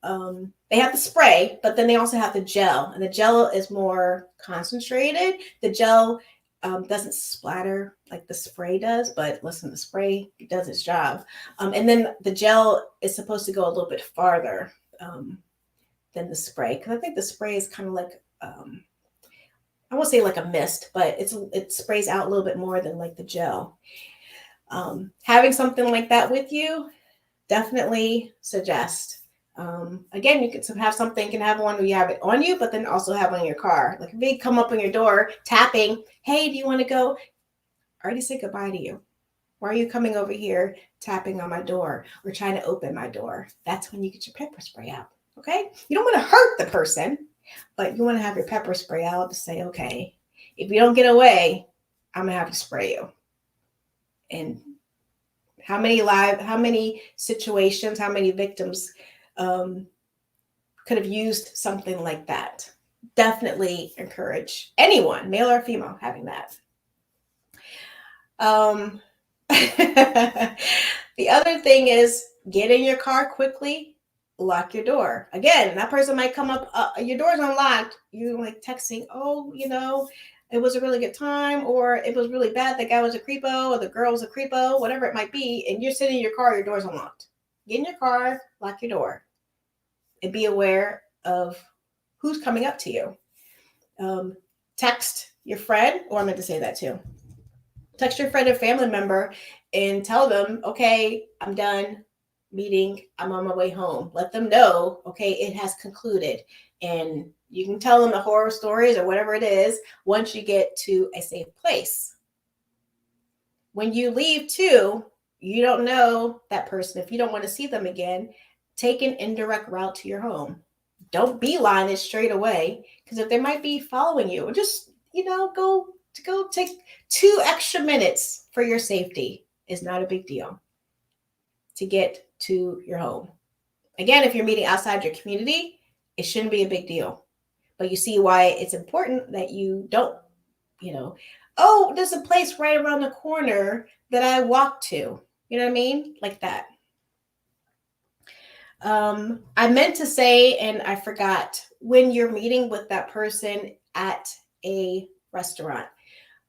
they have the spray, but then they also have the gel. And the gel is more concentrated. The gel doesn't splatter like the spray does, but listen, the spray does its job. And then the gel is supposed to go a little bit farther than the spray, because I think the spray is kind of like I won't say like a mist, but it sprays out a little bit more than like the gel. Having something like that with you, definitely suggest. Again, you can have something, you can have one where you have it on you, but then also have one in your car. Like if they come up on your door tapping, hey, do you want to go? I already said goodbye to you. Why are you coming over here tapping on my door or trying to open my door? That's when you get your pepper spray out. Okay? You don't want to hurt the person, but you want to have your pepper spray out to say, okay, if you don't get away, I'm going to have to spray you. And how many situations, how many victims could have used something like that? Definitely encourage anyone, male or female, having that. The other thing is get in your car quickly. Lock your door. Again, that person might come up, your door's unlocked. You're like texting, oh, it was a really good time, or it was really bad. The guy was a creepo, or the girl was a creepo, whatever it might be. And you're sitting in your car, your door's unlocked. Get in your car, lock your door, and be aware of who's coming up to you. Text your friend, or I meant to say that too. Text your friend or family member and tell them, okay, I'm done meeting, I'm on my way home. Let them know, okay, it has concluded. And you can tell them the horror stories or whatever it is once you get to a safe place. When you leave too, you don't know that person. If you don't want to see them again, take an indirect route to your home. Don't beeline it straight away, because if they might be following you, or just, go take 2 extra minutes for your safety is not a big deal to get to your home. Again, if you're meeting outside your community, it shouldn't be a big deal. But you see why it's important that you don't, oh, there's a place right around the corner that I walk to. You know what I mean? Like that. I meant to say, and I forgot, when you're meeting with that person at a restaurant,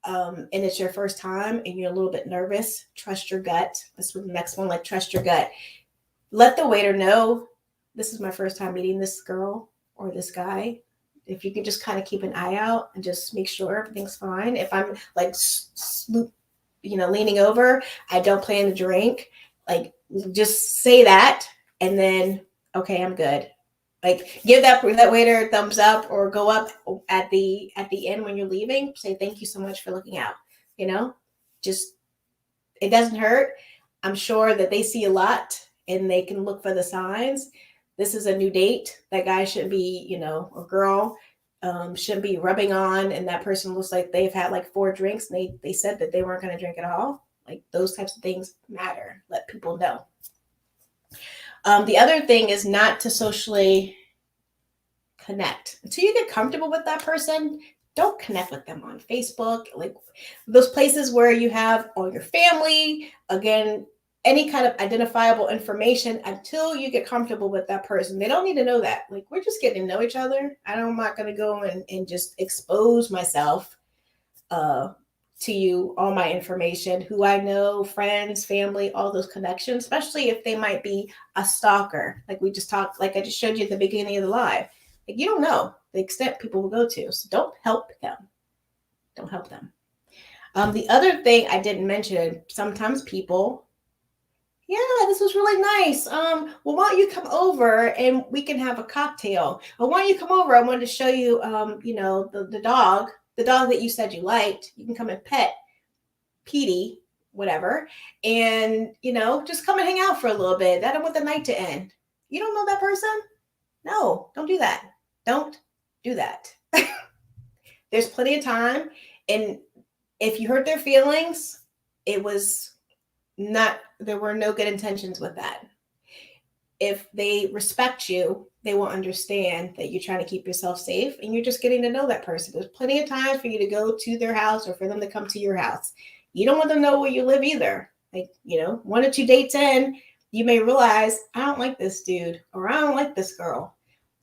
and it's your first time and you're a little bit nervous, trust your gut. This was the next one, like trust your gut. Let the waiter know, this is my first time meeting this girl or this guy. If you can just kind of keep an eye out and just make sure everything's fine. If I'm like, leaning over, I don't plan to drink, like just say that. And then, okay, I'm good. Like give that waiter a thumbs up, or go up at the end when you're leaving. Say, thank you so much for looking out. Just, it doesn't hurt. I'm sure that they see a lot and they can look for the signs. This is a new date. That guy shouldn't be, or girl shouldn't be rubbing on, and that person looks like they've had like 4 drinks and they said that they weren't going to drink at all. Like those types of things matter. Let people know. The other thing is not to socially connect. Until you get comfortable with that person, don't connect with them on Facebook, like those places where you have all your family, again, any kind of identifiable information. Until you get comfortable with that person, they don't need to know that. Like, we're just getting to know each other. I'm not going to go and just expose myself to you, all my information, who I know, friends, family, all those connections, especially if they might be a stalker. Like we just talked, like I just showed you at the beginning of the live. Like, you don't know the extent people will go to. So don't help them. Don't help them. The other thing I didn't mention, sometimes people, yeah, this was really nice. Well, why don't you come over and we can have a cocktail? Or why don't you come over? I wanted to show you, the dog that you said you liked. You can come and pet Petey, whatever. And, just come and hang out for a little bit. I don't want the night to end. You don't know that person? No, don't do that. Don't do that. There's plenty of time. And if you hurt their feelings, it was not, there were no good intentions with that. If they respect you, they will understand that you're trying to keep yourself safe and you're just getting to know that person. There's plenty of times for you to go to their house or for them to come to your house. You don't want them to know where you live either. Like, you know, 1 or 2 dates in, you may realize, I don't like this dude or I don't like this girl.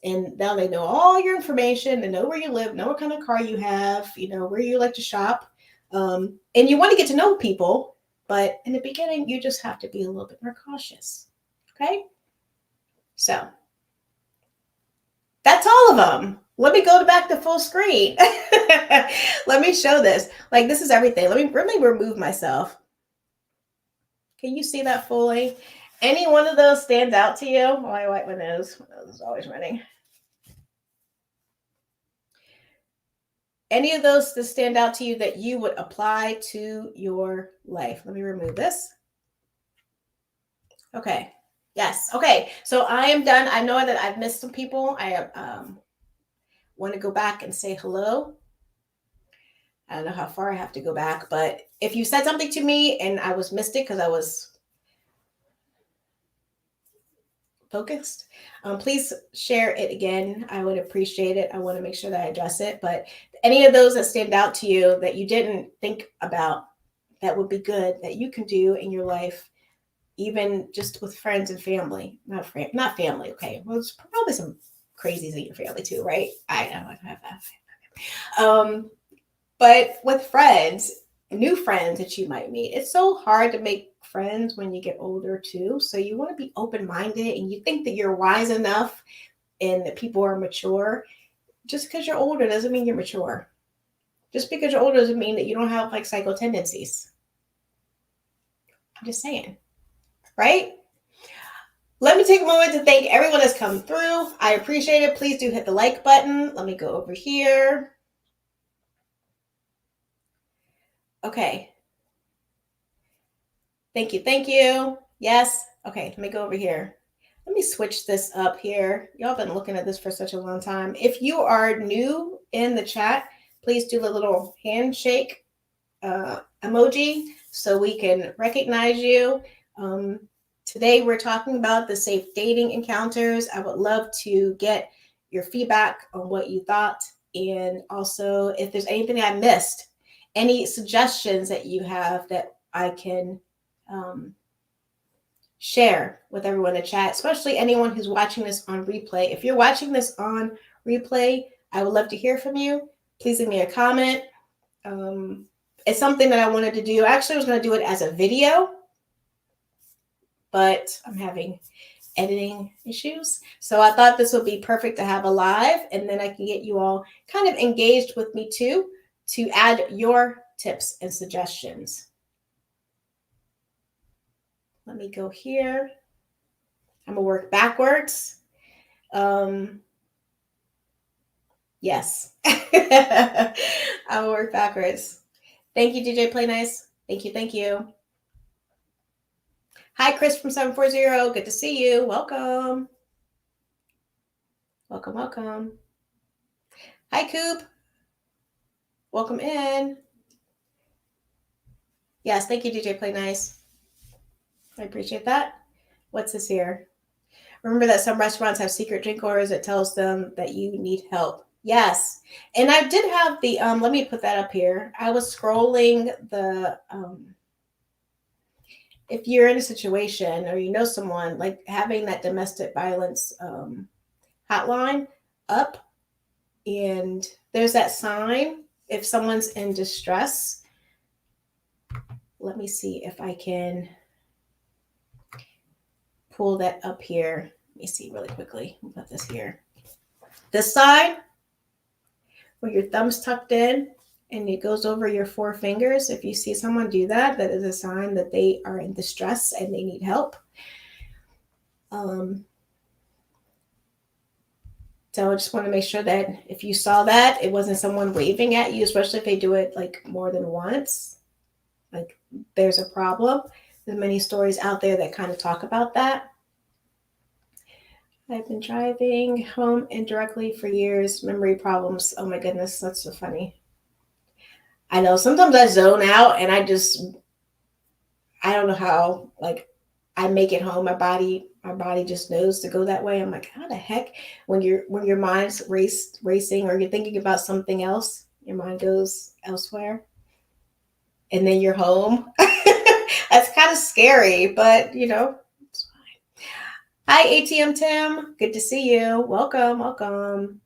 And now they know all your information. They know where you live, know what kind of car you have, you know, where you like to shop. And you want to get to know people, but in the beginning, you just have to be a little bit more cautious. Okay? So that's all of them. Let me go back to full screen. Let me show this. Like, this is everything. Let me remove myself. Can you see that fully? Any one of those stands out to you? Oh, I wipe my nose. My nose is always running. Any of those that stand out to you that you would apply to your life? Let me remove this. Okay. Yes. Okay. So I am done. I know that I've missed some people. I want to go back and say hello. I don't know how far I have to go back, but if you said something to me and I was missed it because I was focused, please share it again. I would appreciate it. I want to make sure that I address it. But any of those that stand out to you that you didn't think about that would be good that you can do in your life, even just with friends and family, not family. Okay. Well, there's probably some crazies in your family too, right? I know I have that. But with friends, new friends that you might meet, it's so hard to make friends when you get older too. So you want to be open-minded and you think that you're wise enough and that people are mature. Just because you're older doesn't mean you're mature. Just because you're older doesn't mean that you don't have like psycho tendencies. I'm just saying, right? Let me take a moment to thank everyone that's come through. I appreciate it. Please do hit the like button. Let me go over here. Okay. Thank you. Thank you. Yes. Okay. Let me go over here. Let me switch this up here. Y'all been looking at this for such a long time. If you are new in the chat, please do the little handshake emoji so we can recognize you. Today, we're talking about the safe dating encounters. I would love to get your feedback on what you thought. And also, if there's anything I missed, any suggestions that you have that I can share with everyone in the chat, especially anyone who's watching this on replay. If you're watching this on replay, I would love to hear from you. Please leave me a comment. It's something that I wanted to do. Actually, I was going to do it as a video, but I'm having editing issues. So I thought this would be perfect to have a live, and then I can get you all kind of engaged with me too to add your tips and suggestions. Let me go here. I'm going to work backwards. Yes. I will work backwards. Thank you, DJ Play Nice. Thank you. Thank you. Hi, Chris from 740. Good to see you. Welcome. Welcome, welcome. Hi, Coop. Welcome in. Yes, thank you, DJ Play Nice. I appreciate that. What's this here? Remember that some restaurants have secret drink orders that tells them that you need help. Yes. And I did have the, let me put that up here. I was scrolling the, if you're in a situation or you know someone, like having that domestic violence hotline up, and there's that sign if someone's in distress. Let me see if I can pull that up here. Let me see really quickly. I'll put this here. This side, where your thumb's tucked in and it goes over your 4 fingers. If you see someone do that, that is a sign that they are in distress and they need help. So I just want to make sure that if you saw that, it wasn't someone waving at you, especially if they do it like more than once. Like there's a problem. There's many stories out there that kind of talk about that. I've been driving home indirectly for years. Memory problems. Oh my goodness, that's so funny. I know sometimes I zone out and I don't know how, like, I make it home. My body just knows to go that way. I'm like, how the heck, when your mind's racing or you're thinking about something else, your mind goes elsewhere, and then you're home. That's kind of scary, but it's fine. Hi, ATM Tim. Good to see you. Welcome, welcome.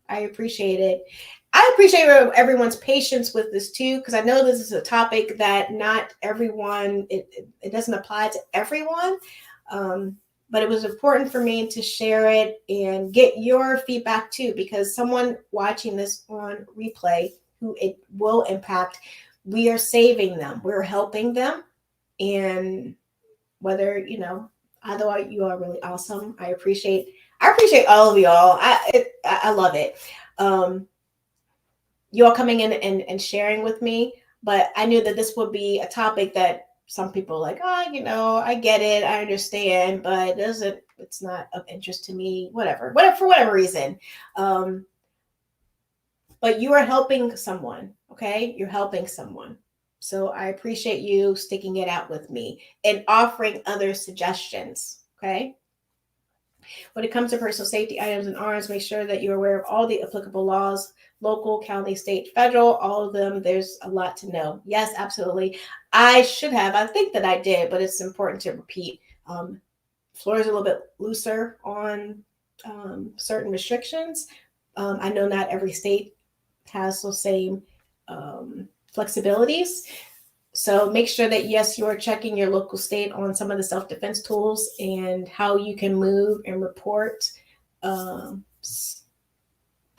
I appreciate it. I appreciate everyone's patience with this too, because I know this is a topic that not everyone, it doesn't apply to everyone. But it was important for me to share it and get your feedback too, because someone watching this on replay who it will impact, we are saving them, we're helping them. And whether, either you are really awesome. I appreciate all of y'all. I love it. You all coming in and sharing with me, but I knew that this would be a topic that some people are like, oh, I get it, I understand, but it's not of interest to me, whatever, for whatever reason. But you are helping someone, okay? You're helping someone. So I appreciate you sticking it out with me and offering other suggestions, okay? When it comes to personal safety items and arms, make sure that you're aware of all the applicable laws, local, county, state, federal, all of them. There's a lot to know. Yes, absolutely. I think that I did, but it's important to repeat. Floor is a little bit looser on certain restrictions. I know not every state has those same flexibilities. So make sure that, yes, you're checking your local state on some of the self-defense tools and how you can move and report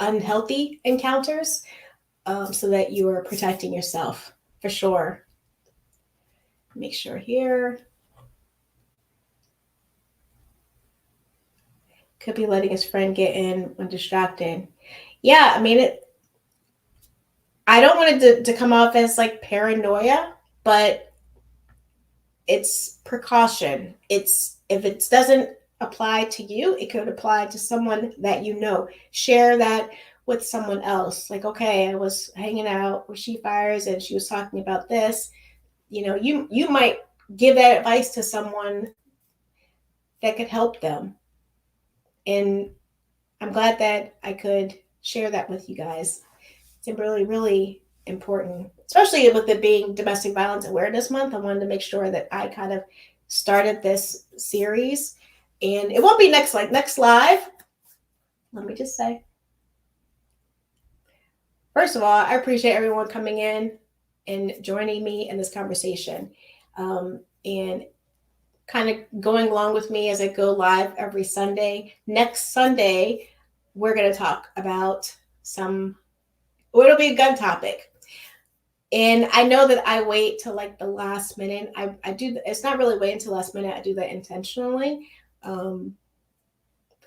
unhealthy encounters so that you are protecting yourself for sure. Make sure here. Could be letting his friend get in when distracted. Yeah, I mean, I don't want it to come off as like paranoia, but it's precaution. If it doesn't apply to you, it could apply to someone that you know. Share that with someone else. Like, okay, I was hanging out with She Fires and she was talking about this. You might give that advice to someone that could help them. And I'm glad that I could share that with you guys. It's really, really important, especially with it being Domestic Violence Awareness Month. I wanted to make sure that I kind of started this series, and it won't be next live. Let me just say, first of all, I appreciate everyone coming in and joining me in this conversation, and kind of going along with me as I go live every Sunday. Next Sunday, we're going to talk about it'll be a gun topic. And I know that I wait till like the last minute. I do. It's not really waiting until last minute. I do that intentionally.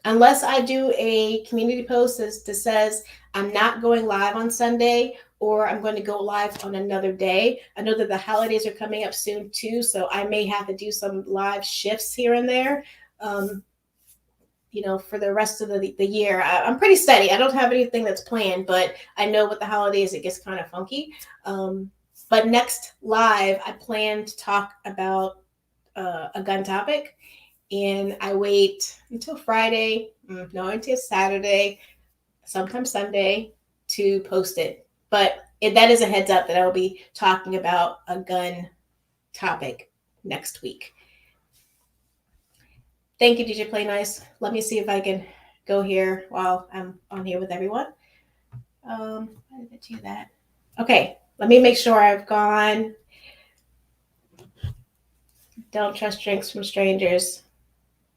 Unless I do a community post that says I'm not going live on Sunday or I'm going to go live on another day. I know that the holidays are coming up soon too, so I may have to do some live shifts here and there. For the rest of the year. I'm pretty steady. I don't have anything that's planned, but I know with the holidays, it gets kind of funky. But next live, I plan to talk about a gun topic, and I wait until Friday, until Saturday, sometimes Sunday to post it. But that is a heads up that I will be talking about a gun topic next week. Thank you, DJ Play Nice. Let me see if I can go here while I'm on here with everyone. Why did it do that? Okay, let me make sure I've gone. Don't trust drinks from strangers.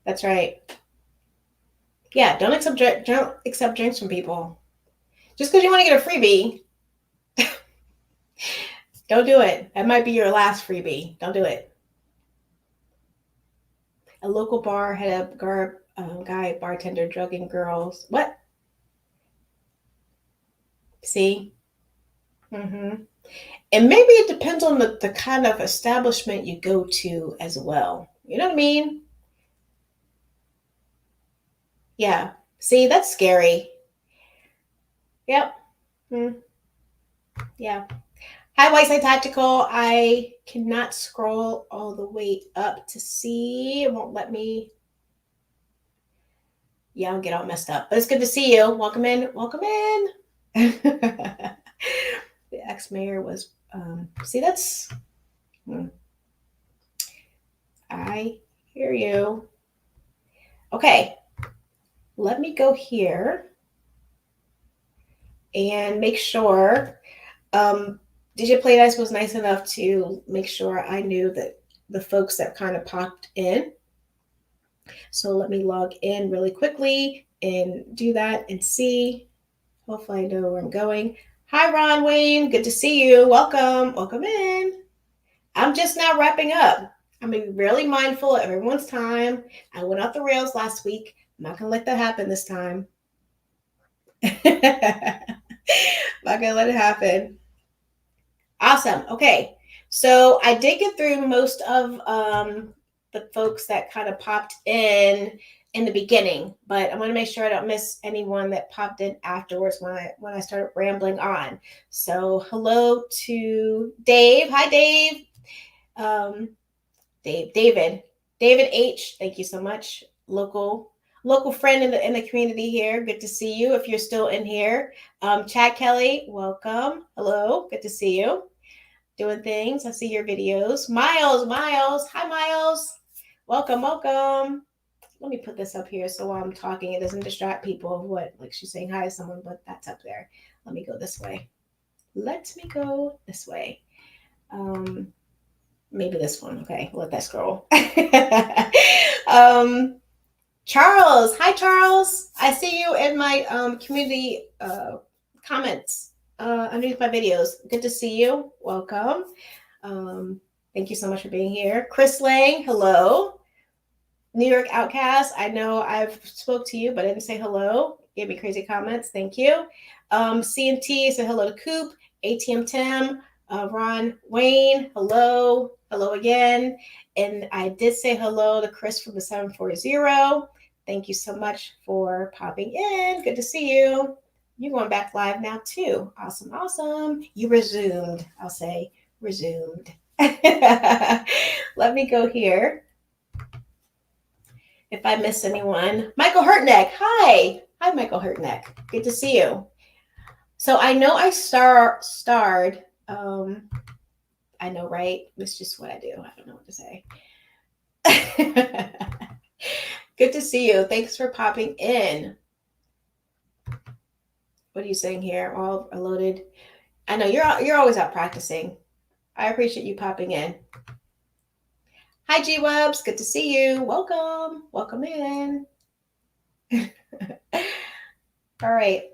That's right. Yeah, don't accept drinks from people. Just because you want to get a freebie, don't do it. That might be your last freebie. Don't do it. A local bar had a guy bartender drugging girls. What? See? Mm-hmm. And maybe it depends on the kind of establishment you go to as well. You know what I mean? Yeah. See, that's scary. Yep. Yeah. Hi, Wesley Tactical. I cannot scroll all the way up to see. It won't let me. Yeah, I'll get all messed up. But it's good to see you. Welcome in. Welcome in. The ex-mayor was, see, that's, I hear you. Okay. Let me go here and make sure. DJ Play Nice was nice enough to make sure I knew that the folks that kind of popped in. So let me log in really quickly and do that and see. Hopefully I know where I'm going. Hi, Ron Wayne. Good to see you. Welcome. Welcome in. I'm just now wrapping up. I'm being really mindful of everyone's time. I went off the rails last week. I'm not going to let that happen this time. Not going to let it happen. Awesome. Okay. So I did get through most of the folks that kind of popped in the beginning, but I want to make sure I don't miss anyone that popped in afterwards when I started rambling on. So hello to Dave. Hi, Dave. David H. Thank you so much. Local friend in the community here. Good to see you. If you're still in here, Chad Kelly, welcome. Hello. Good to see you. Doing things. I see your videos. Miles. Hi, Miles. Welcome. Let me put this up here so while I'm talking, it doesn't distract people of what, like she's saying hi to someone, but that's up there. Let me go this way. Maybe this one. Okay, let that scroll. Charles. Hi, Charles. I see you in my community comments underneath my videos. Good to see you. Welcome. Thank you so much for being here. Chris Lang, hello. New York Outcast, I know I've spoke to you, but I didn't say hello. Gave me crazy comments. Thank you. C&T said hello to Coop. ATM Tim, Ron Wayne, hello. Hello again. And I did say hello to Chris from the 740. Thank you so much for popping in. Good to see you. You're going back live now too. Awesome. You resumed. I'll say resumed. Let me go here. If I miss anyone, Michael Hurtneck. Hi, Michael Hurtneck. Good to see you. So I know I starred. I know, right? It's just what I do. I don't know what to say. Good to see you. Thanks for popping in. What are you saying here? All loaded. I know you're always out practicing. I appreciate you popping in. Hi, G Webs. Good to see you. Welcome in. All right,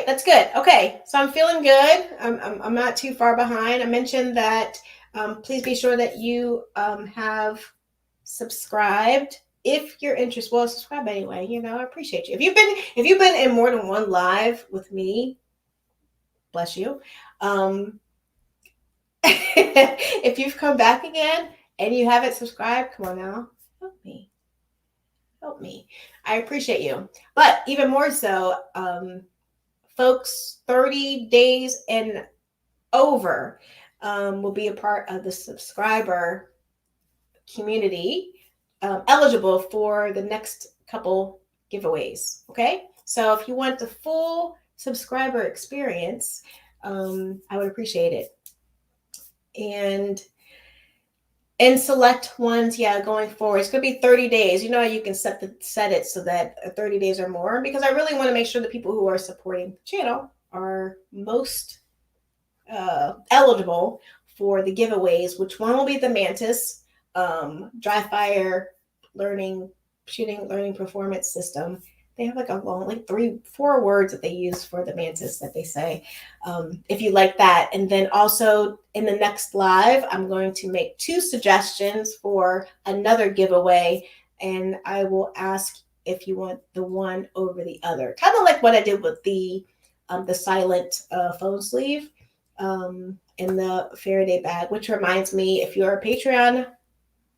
that's good. Okay, so I'm feeling good. I'm not too far behind. I mentioned that please be sure that you have subscribed if you're interested. Well, subscribe anyway. I appreciate you. If you've been in more than one live with me, bless you. If you've come back again and you haven't subscribed, come on now, help me. I appreciate you. But even more so, folks 30 days and over will be a part of the subscriber community, eligible for the next couple giveaways. Okay, so if you want the full subscriber experience, I would appreciate it. And select ones, going forward, it's going to be 30 days. You can set it so that 30 days or more, because I really want to make sure the people who are supporting the channel are most eligible for the giveaways, which one will be the Mantis dry fire learning performance system. They have like a long, 3-4 words that they use for the Mantis that they say. If you like that. And then also in the next live, I'm going to make 2 suggestions for another giveaway. And I will ask if you want the one over the other. Kind of like what I did with the silent phone sleeve in the Faraday bag, which reminds me, if you're a Patreon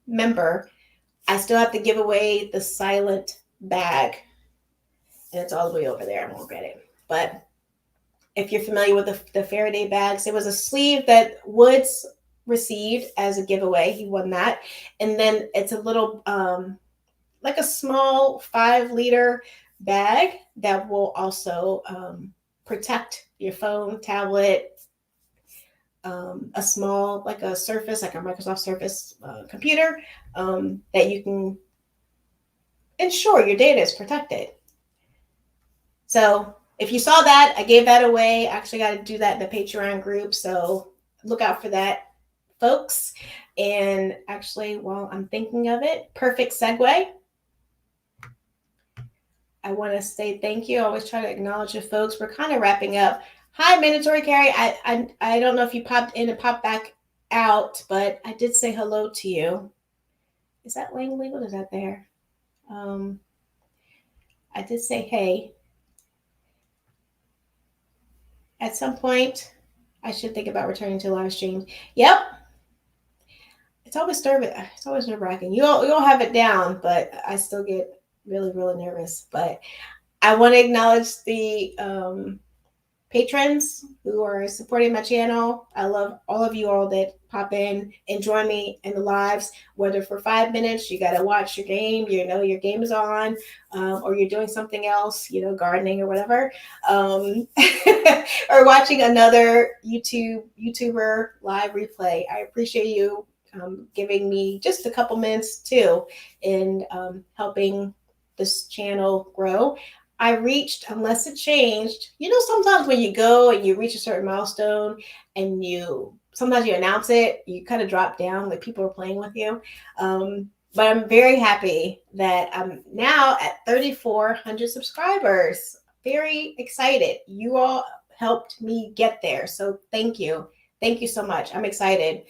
member, I still have to give away the silent bag. And it's all the way over there. I won't get it. But if you're familiar with the Faraday bags, it was a sleeve that Woods received as a giveaway. He won that. And then it's a little, like a small 5-liter bag that will also protect your phone, tablet, a small, like a Surface, like a Microsoft Surface computer, that you can ensure your data is protected. So if you saw that, I gave that away. I actually got to do that in the Patreon group. So look out for that, folks. And actually, while I'm thinking of it, perfect segue. I want to say thank you. I always try to acknowledge the folks. We're kind of wrapping up. Hi, Mandatory Carrie. I don't know if you popped in and popped back out, but I did say hello to you. Is that Langley? What is that there? I did say hey. At some point, I should think about returning to live streams. Yep. It's always nerve-wracking. You all have it down, but I still get really, really nervous. But I want to acknowledge the patrons who are supporting my channel. I love all of you all that pop in and join me in the lives, whether for 5 minutes, you got to watch your game, your game is on, or you're doing something else, gardening or whatever, or watching another YouTuber live replay. I appreciate you giving me just a couple minutes too in helping this channel grow. I reached, unless it changed, sometimes when you go and you reach a certain milestone and sometimes you announce it, you kind of drop down, like people are playing with you. But I'm very happy that I'm now at 3,400 subscribers. Very excited. You all helped me get there. So thank you. Thank you so much. I'm excited.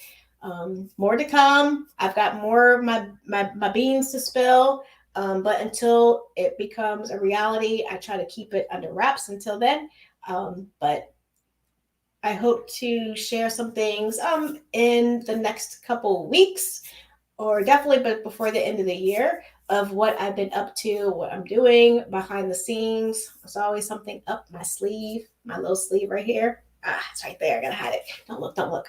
More to come. I've got more of my beans to spill. But until it becomes a reality, I try to keep it under wraps until then. But I hope to share some things in the next couple weeks, or definitely but before the end of the year, of what I've been up to, what I'm doing behind the scenes. There's always something up my sleeve, my little sleeve right here. It's right there. I gotta hide it. Don't look.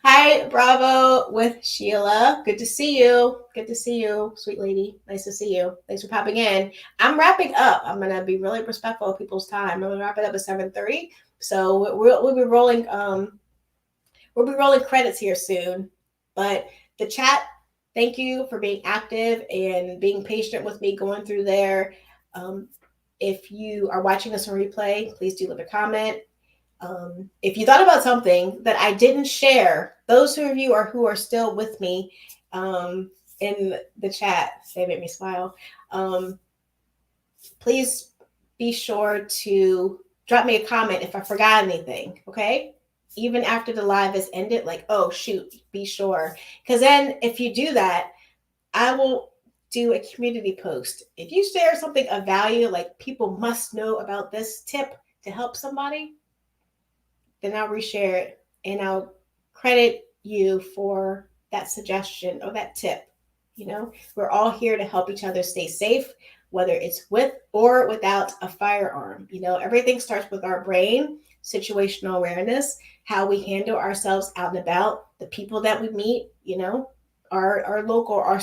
Hi, Bravo with Sheila. Good to see you. Sweet lady. Nice to see you. Thanks for popping in. I'm wrapping up. I'm going to be really respectful of people's time. I'm going to wrap it up at 7:30. So we'll be rolling credits here soon. But the chat, thank you for being active and being patient with me going through there. If you are watching this on replay, please do leave a comment. If you thought about something that I didn't share, those of you who are still with me in the chat, they make me smile. Please be sure to drop me a comment if I forgot anything, okay? Even after the live is ended, like, oh, shoot, be sure. Because then if you do that, I will do a community post. If you share something of value, like people must know about this tip to help somebody, then I'll reshare it and I'll credit you for that suggestion or that tip. We're all here to help each other stay safe, whether it's with or without a firearm. Everything starts with our brain, situational awareness, how we handle ourselves out and about, the people that we meet, our local, our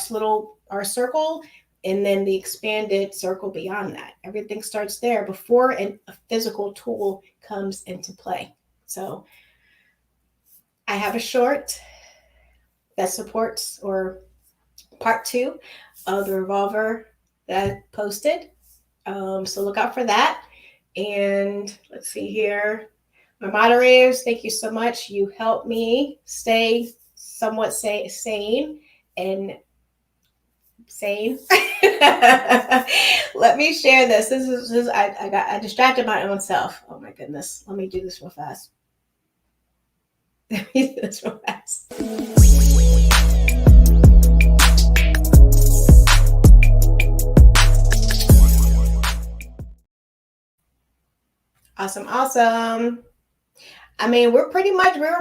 circle, and then the expanded circle beyond that. Everything starts there before a physical tool comes into play. So I have a short that supports, or part 2 of the revolver that I posted. So look out for that. And let's see here. My moderators, thank you so much. You help me stay somewhat sane and sane. Let me share this. This is I distracted my own self. Oh my goodness. Let me do this real fast. Awesome. I mean, we're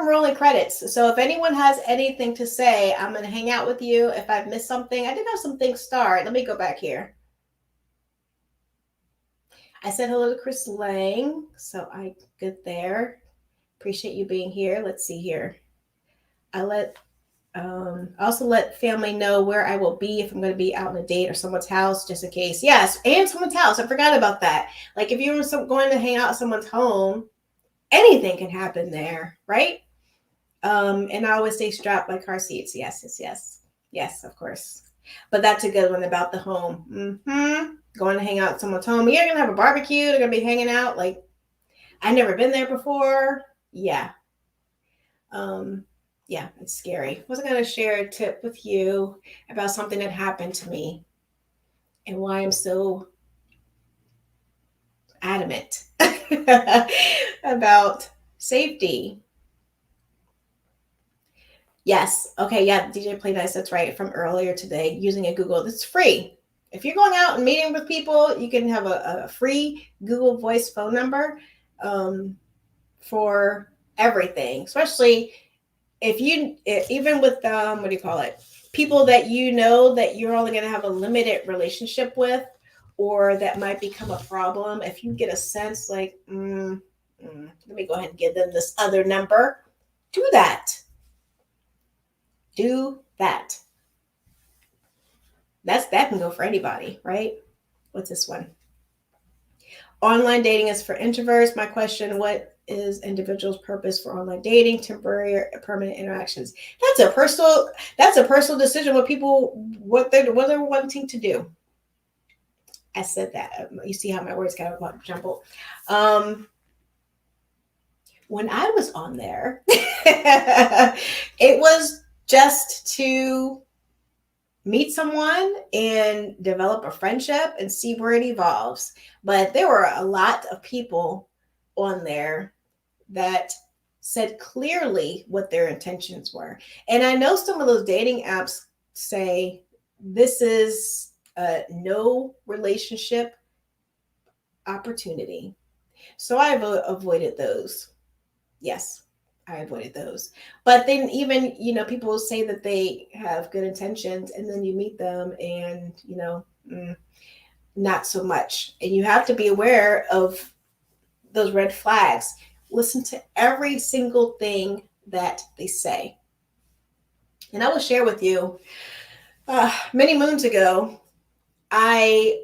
rolling credits. So if anyone has anything to say, I'm going to hang out with you. If I've missed something, I did have some things start. Let me go back here. I said hello to Chris Lang, so I good there. Appreciate you being here. Let's see here. I let also let family know where I will be if I'm going to be out on a date or someone's house, just in case. Yes, and someone's house. I forgot about that. Like if you're going to hang out at someone's home, anything can happen there, right? And I always stay strapped like car seats. Yes, yes, yes, yes, of course. But that's a good one about the home. Going to hang out at someone's home. You're gonna have a barbecue. They're gonna be hanging out. Like I've never been there before. Yeah. Um, yeah, it's scary. I was gonna share a tip with you about something that happened to me and why I'm so adamant about safety. Yes. Okay. Yeah. DJ Play Nice. That's right. From earlier today, using a Google. It's free. If you're going out and meeting with people, you can have a free Google Voice phone number for everything, especially even with what do you call it? People that you know that you're only going to have a limited relationship with, or that might become a problem. If you get a sense like, let me go ahead and give them this other number, do that. Do that. That can go for anybody, right? What's this one? Online dating is for introverts. My question, what is individual's purpose for online dating, temporary or permanent interactions? That's a personal decision what they're wanting to do. I said that. You see how my words kind of jumbled. When I was on there, it was just to meet someone and develop a friendship and see where it evolves. But there were a lot of people on there that said clearly what their intentions were. And I know some of those dating apps say this is a no relationship opportunity. So I've avoided those. Yes, I avoided those. But then even, people say that they have good intentions and then you meet them and, not so much. And you have to be aware of those red flags. Listen to every single thing that they say. And I will share with you, many moons ago, I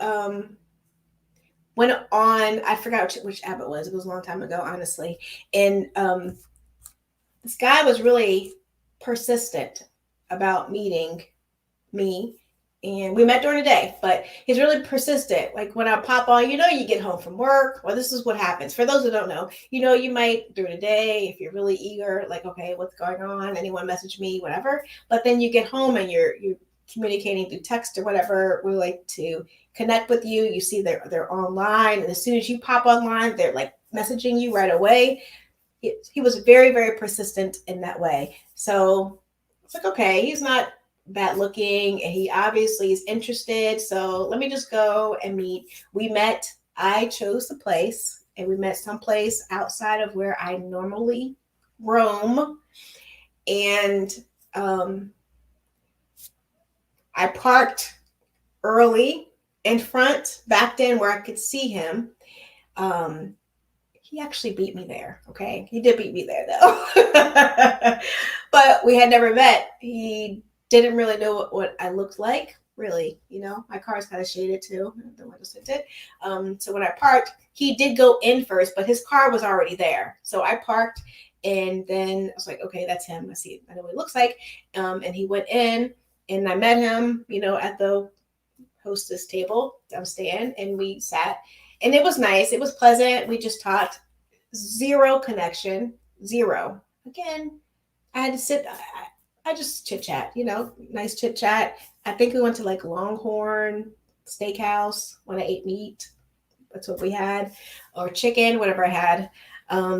went on, I forgot which app it was. It was a long time ago, honestly. And this guy was really persistent about meeting me. And we met during the day, but he's really persistent. Like when I pop on, you get home from work. Well, this is what happens. For those who don't know, you might during the day, if you're really eager, like, okay, what's going on? Anyone message me, whatever. But then you get home and you're communicating through text or whatever. We like to connect with you. You see they're online. And as soon as you pop online, they're like messaging you right away. He was very, very persistent in that way. So it's like, okay, he's not bad looking and he obviously is interested. So let me just go and meet. We met. I chose the place and we met someplace outside of where I normally roam. And I parked early in front, back in where I could see him. He actually beat me there. Okay. He did beat me there though. But we had never met. He didn't really know what I looked like. Really, my car is kind of shaded too. The windows tinted. So when I parked, he did go in first, but his car was already there. So I parked and then I was like, okay, that's him. I know what he looks like. And he went in and I met him, at the hostess table downstairs and we sat. And it was nice. It was pleasant. We just talked. Zero connection. Zero. Again, I had to sit. I just chit chat. Nice chit chat. I think we went to like Longhorn Steakhouse when I ate meat. That's what we had, or chicken, whatever I had.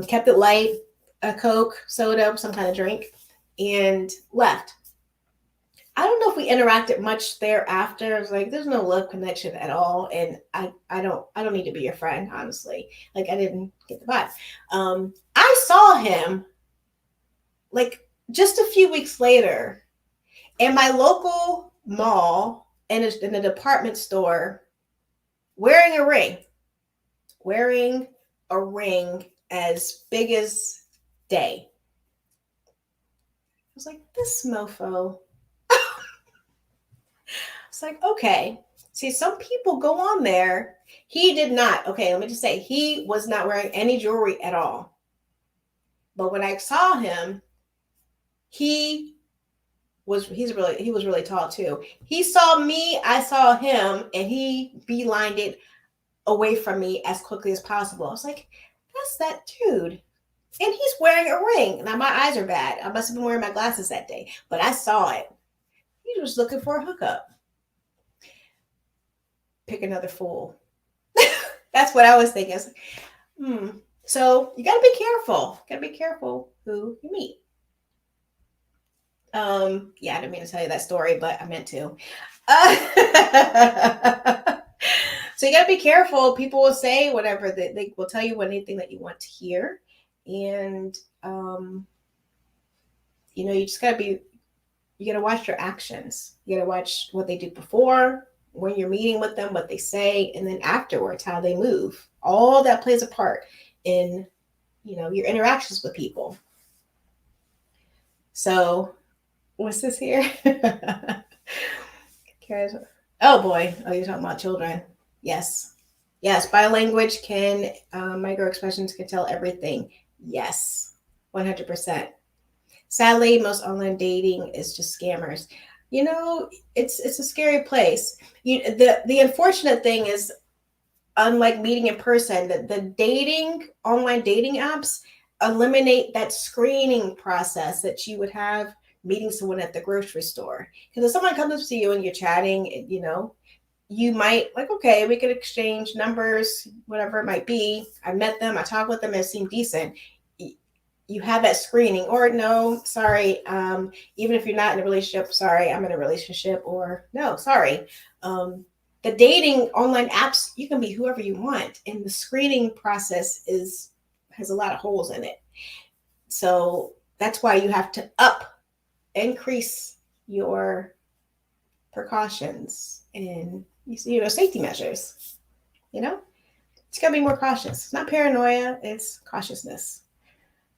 Kept it light. A Coke, soda, some kind of drink, and left. I don't know if we interacted much thereafter. I was like, there's no love connection at all. And I don't need to be your friend, honestly. Like I didn't get the vibe. I saw him like just a few weeks later in my local mall in a department store wearing a ring. wearing a ring as big as day. I was like, this mofo. It's like, okay. See, some people go on there. He did not. Okay, let me just say, he was not wearing any jewelry at all. But when I saw him, he was really tall too. He saw me, I saw him, and he beelined it away from me as quickly as possible. I was like, that's that dude. And he's wearing a ring. Now my eyes are bad. I must have been wearing my glasses that day, but I saw it. He was looking for a hookup. Pick another fool. That's what I was thinking. So you gotta be careful. You gotta be careful who you meet. Yeah, I didn't mean to tell you that story, but I meant to. So you gotta be careful. People will say whatever, they will tell you anything that you want to hear. And you just gotta watch your actions. You gotta watch what they do before, when you're meeting with them, what they say, and then afterwards, how they move. All that plays a part in, your interactions with people. So, what's this here? Oh boy. Oh, you're talking about children. Yes. Body language micro expressions can tell everything. Yes. 100%. Sadly, most online dating is just scammers. It's a scary place. The unfortunate thing is, unlike meeting in person, the online dating apps eliminate that screening process that you would have meeting someone at the grocery store. Because if someone comes up to you and you're chatting, you might okay, we could exchange numbers, whatever it might be. I met them, I talked with them, it seemed decent. You have that screening, or no, sorry, even if you're not in a relationship, sorry, I'm in a relationship, or no, sorry. The dating online apps, you can be whoever you want, and the screening process has a lot of holes in it. So that's why you have to increase your precautions and safety measures. It's gotta be more cautious. It's not paranoia, it's cautiousness.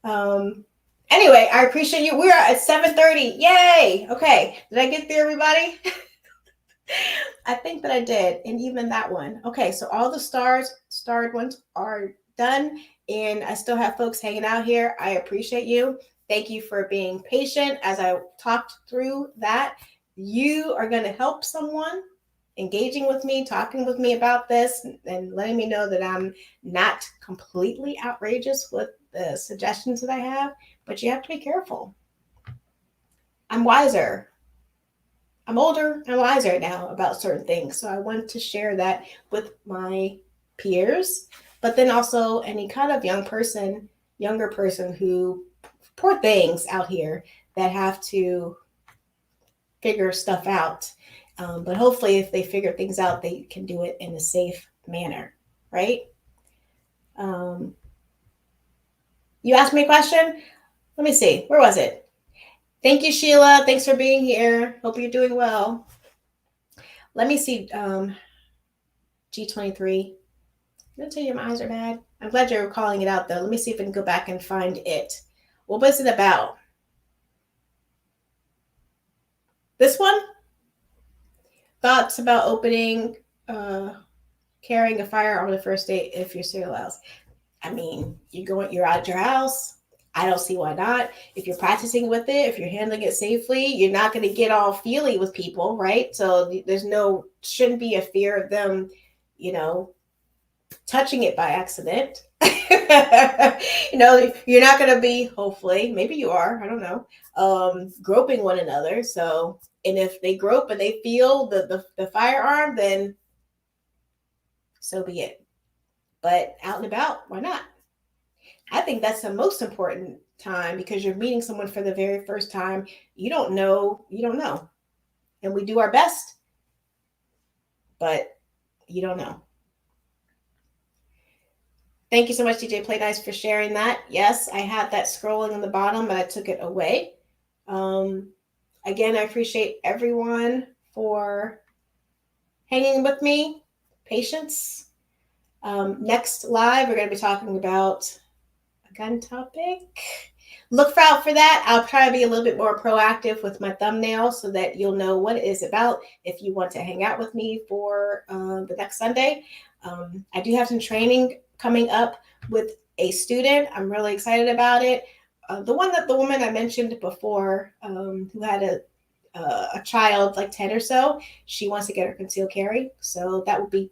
Anyway, I appreciate you. We're at 7:30. Yay! Okay, did I get through everybody? I think that I did, and even that one. Okay, so all the starred ones are done, and I still have folks hanging out here. I appreciate you. Thank you for being patient as I talked through that. You are going to help someone engaging with me, talking with me about this, and letting me know that I'm not completely outrageous with the suggestions that I have, but you have to be careful. I'm wiser. I'm older and wiser now about certain things. So I want to share that with my peers, but then also any kind of younger person who, poor things out here that have to figure stuff out. But hopefully if they figure things out, they can do it in a safe manner, right? You asked me a question? Let me see. Where was it? Thank you, Sheila. Thanks for being here. Hope you're doing well. Let me see. G23. Did I tell you my eyes are bad? I'm glad you're calling it out, though. Let me see if I can go back and find it. What was it about? This one? Thoughts about opening, carrying a firearm on the first date if you're serial. I mean, you're out of your house. I don't see why not. If you're practicing with it, if you're handling it safely, you're not going to get all feely with people, right? So shouldn't be a fear of them, touching it by accident. You're not going to be, hopefully, maybe you are, I don't know, groping one another. So, and if they grope and they feel the firearm, then so be it. But out and about, why not? I think that's the most important time, because you're meeting someone for the very first time. You don't know. And we do our best, but you don't know. Thank you so much, DJ Play Nice, for sharing that. Yes, I had that scrolling on the bottom, but I took it away. Again, I appreciate everyone for hanging with me. Patience. Next live, we're going to be talking about a gun topic. Look out for that. I'll try to be a little bit more proactive with my thumbnail so that you'll know what it is about if you want to hang out with me for the next Sunday. I do have some training coming up with a student. I'm really excited about it. The woman I mentioned before, who had a child like 10 or so, she wants to get her concealed carry. So that will be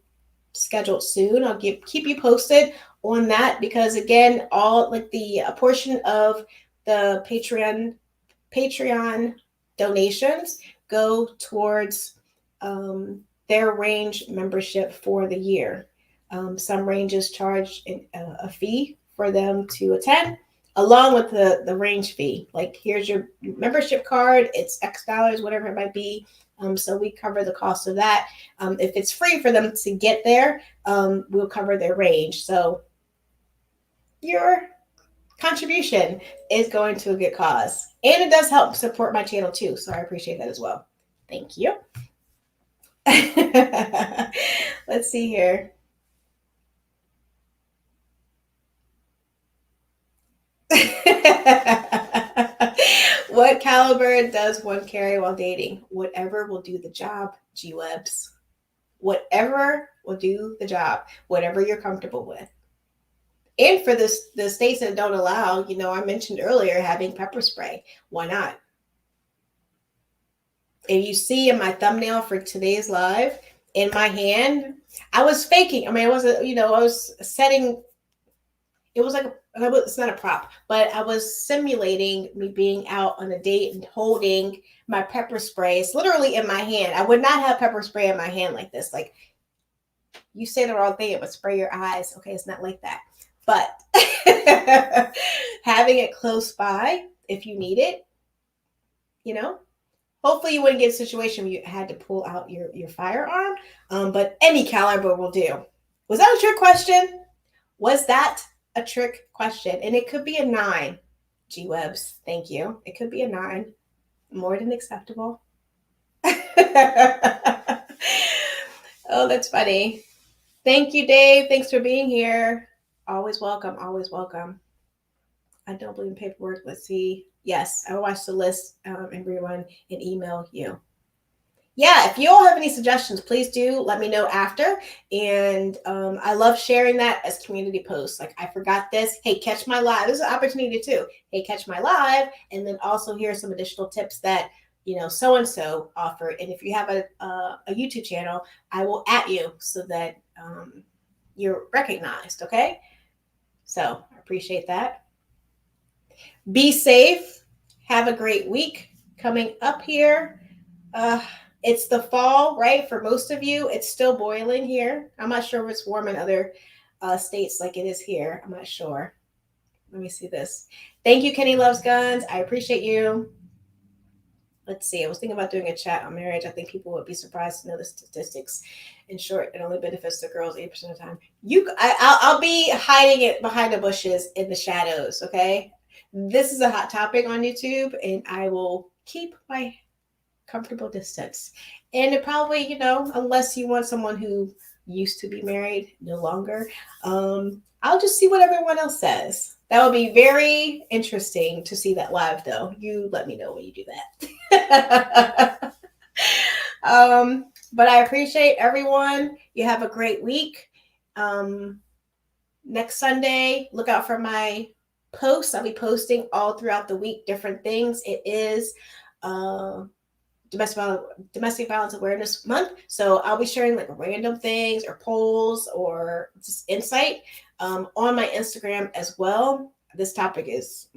scheduled soon. I'll keep you posted on that, because again, all like a portion of the Patreon donations go towards their range membership for the year. Some ranges charge a fee for them to attend, along with the range fee. Like, here's your membership card, it's X dollars, whatever it might be. So we cover the cost of that. If it's free for them to get there, we'll cover their range. So your contribution is going to a good cause. And it does help support my channel too. So I appreciate that as well. Thank you. Let's see here. What caliber does one carry while dating? Whatever will do the job, G-Webs. Whatever will do the job. Whatever you're comfortable with. And for the states that don't allow, I mentioned earlier having pepper spray. Why not? If you see in my thumbnail for today's live, in my hand, I was faking. I mean, I was setting, it was like, it's not a prop, but I was simulating me being out on a date and holding my pepper spray. It's literally in my hand. I would not have pepper spray in my hand like this. Like, you say the wrong thing, it would spray your eyes. Okay, it's not like that. But having it close by if you need it, hopefully you wouldn't get a situation where you had to pull out your firearm. But any caliber will do. Was that a trick question? Was that a trick question? And it could be a 9. G-Webs, thank you. It could be a 9. More than acceptable. Oh, that's funny. Thank you, Dave. Thanks for being here. Always welcome. Always welcome. I don't believe in paperwork. Let's see. Yes, I will watch the list and rerun and email you. Yeah, if you all have any suggestions, please do let me know after. And I love sharing that as community posts. Like, I forgot this. Hey, catch my live. This is an opportunity too. Hey, catch my live. And then also here's some additional tips that, so-and-so offered. And if you have a YouTube channel, I will @ you so that you're recognized. Okay. So I appreciate that. Be safe. Have a great week coming up here. It's the fall, right? For most of you, it's still boiling here. I'm not sure if it's warm in other states like it is here. I'm not sure. Let me see this. Thank you, Kenny Loves Guns. I appreciate you. Let's see. I was thinking about doing a chat on marriage. I think people would be surprised to know the statistics. In short, it only benefits the girls 8% of the time. I'll be hiding it behind the bushes in the shadows, okay? This is a hot topic on YouTube, and I will keep my comfortable distance. And it probably, unless you want someone who used to be married, no longer, I'll just see what everyone else says. That would be very interesting to see that live, though. You let me know when you do that. But I appreciate everyone. You have a great week. Next Sunday, look out for my posts. I'll be posting all throughout the week different things. It is Domestic Violence Awareness Month. So I'll be sharing like random things or polls or just insight on my Instagram as well. This topic is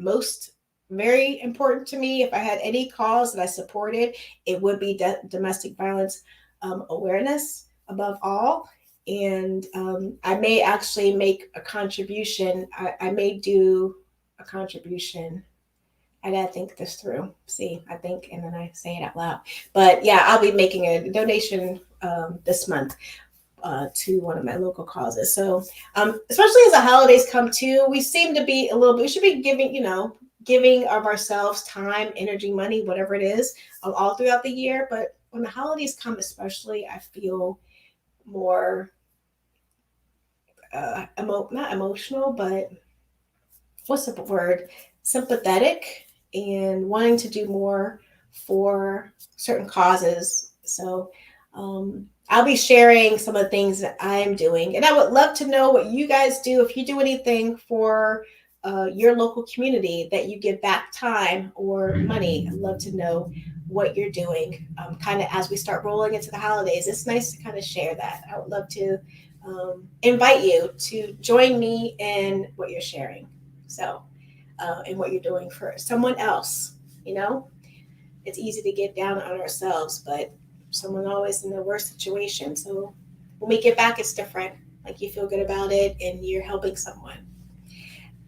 very important to me. If I had any cause that I supported, it would be domestic violence awareness above all. And I may actually make a contribution. I may do a contribution. I gotta think this through. See, I think, and then I say it out loud. But yeah, I'll be making a donation this month to one of my local causes. So especially as the holidays come too, we seem to be we should be giving of ourselves time, energy, money, whatever it is, all throughout the year. But when the holidays come, especially, I feel more not emotional, but what's the word? Sympathetic and wanting to do more for certain causes. So I'll be sharing some of the things that I'm doing. And I would love to know what you guys do. If you do anything for your local community that you give back time or money, I'd love to know what you're doing kind of as we start rolling into the holidays. It's nice to kind of share that. I would love to invite you to join me in what you're sharing. So, and what you're doing for someone else, you know, it's easy to get down on ourselves, but someone always in the worst situation. So when we get back, it's different. Like you feel good about it and you're helping someone.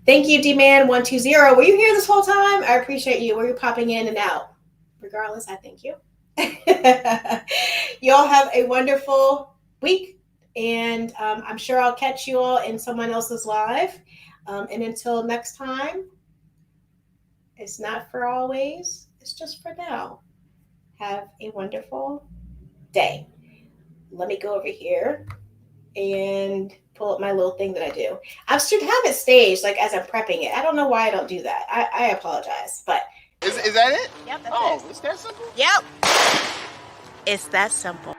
Thank you, D-Man120. Were you here this whole time? I appreciate you. Were you popping in and out? Regardless, I thank you. You all have a wonderful week. And I'm sure I'll catch you all in someone else's live. And until next time, it's not for always. It's just for now. Have a wonderful day. Let me go over here and pull up my little thing that I do. I should have it staged like as I'm prepping it. I don't know why I don't do that. I apologize, but is that it? Yep, that's it. It's that simple? Yep. It's that simple.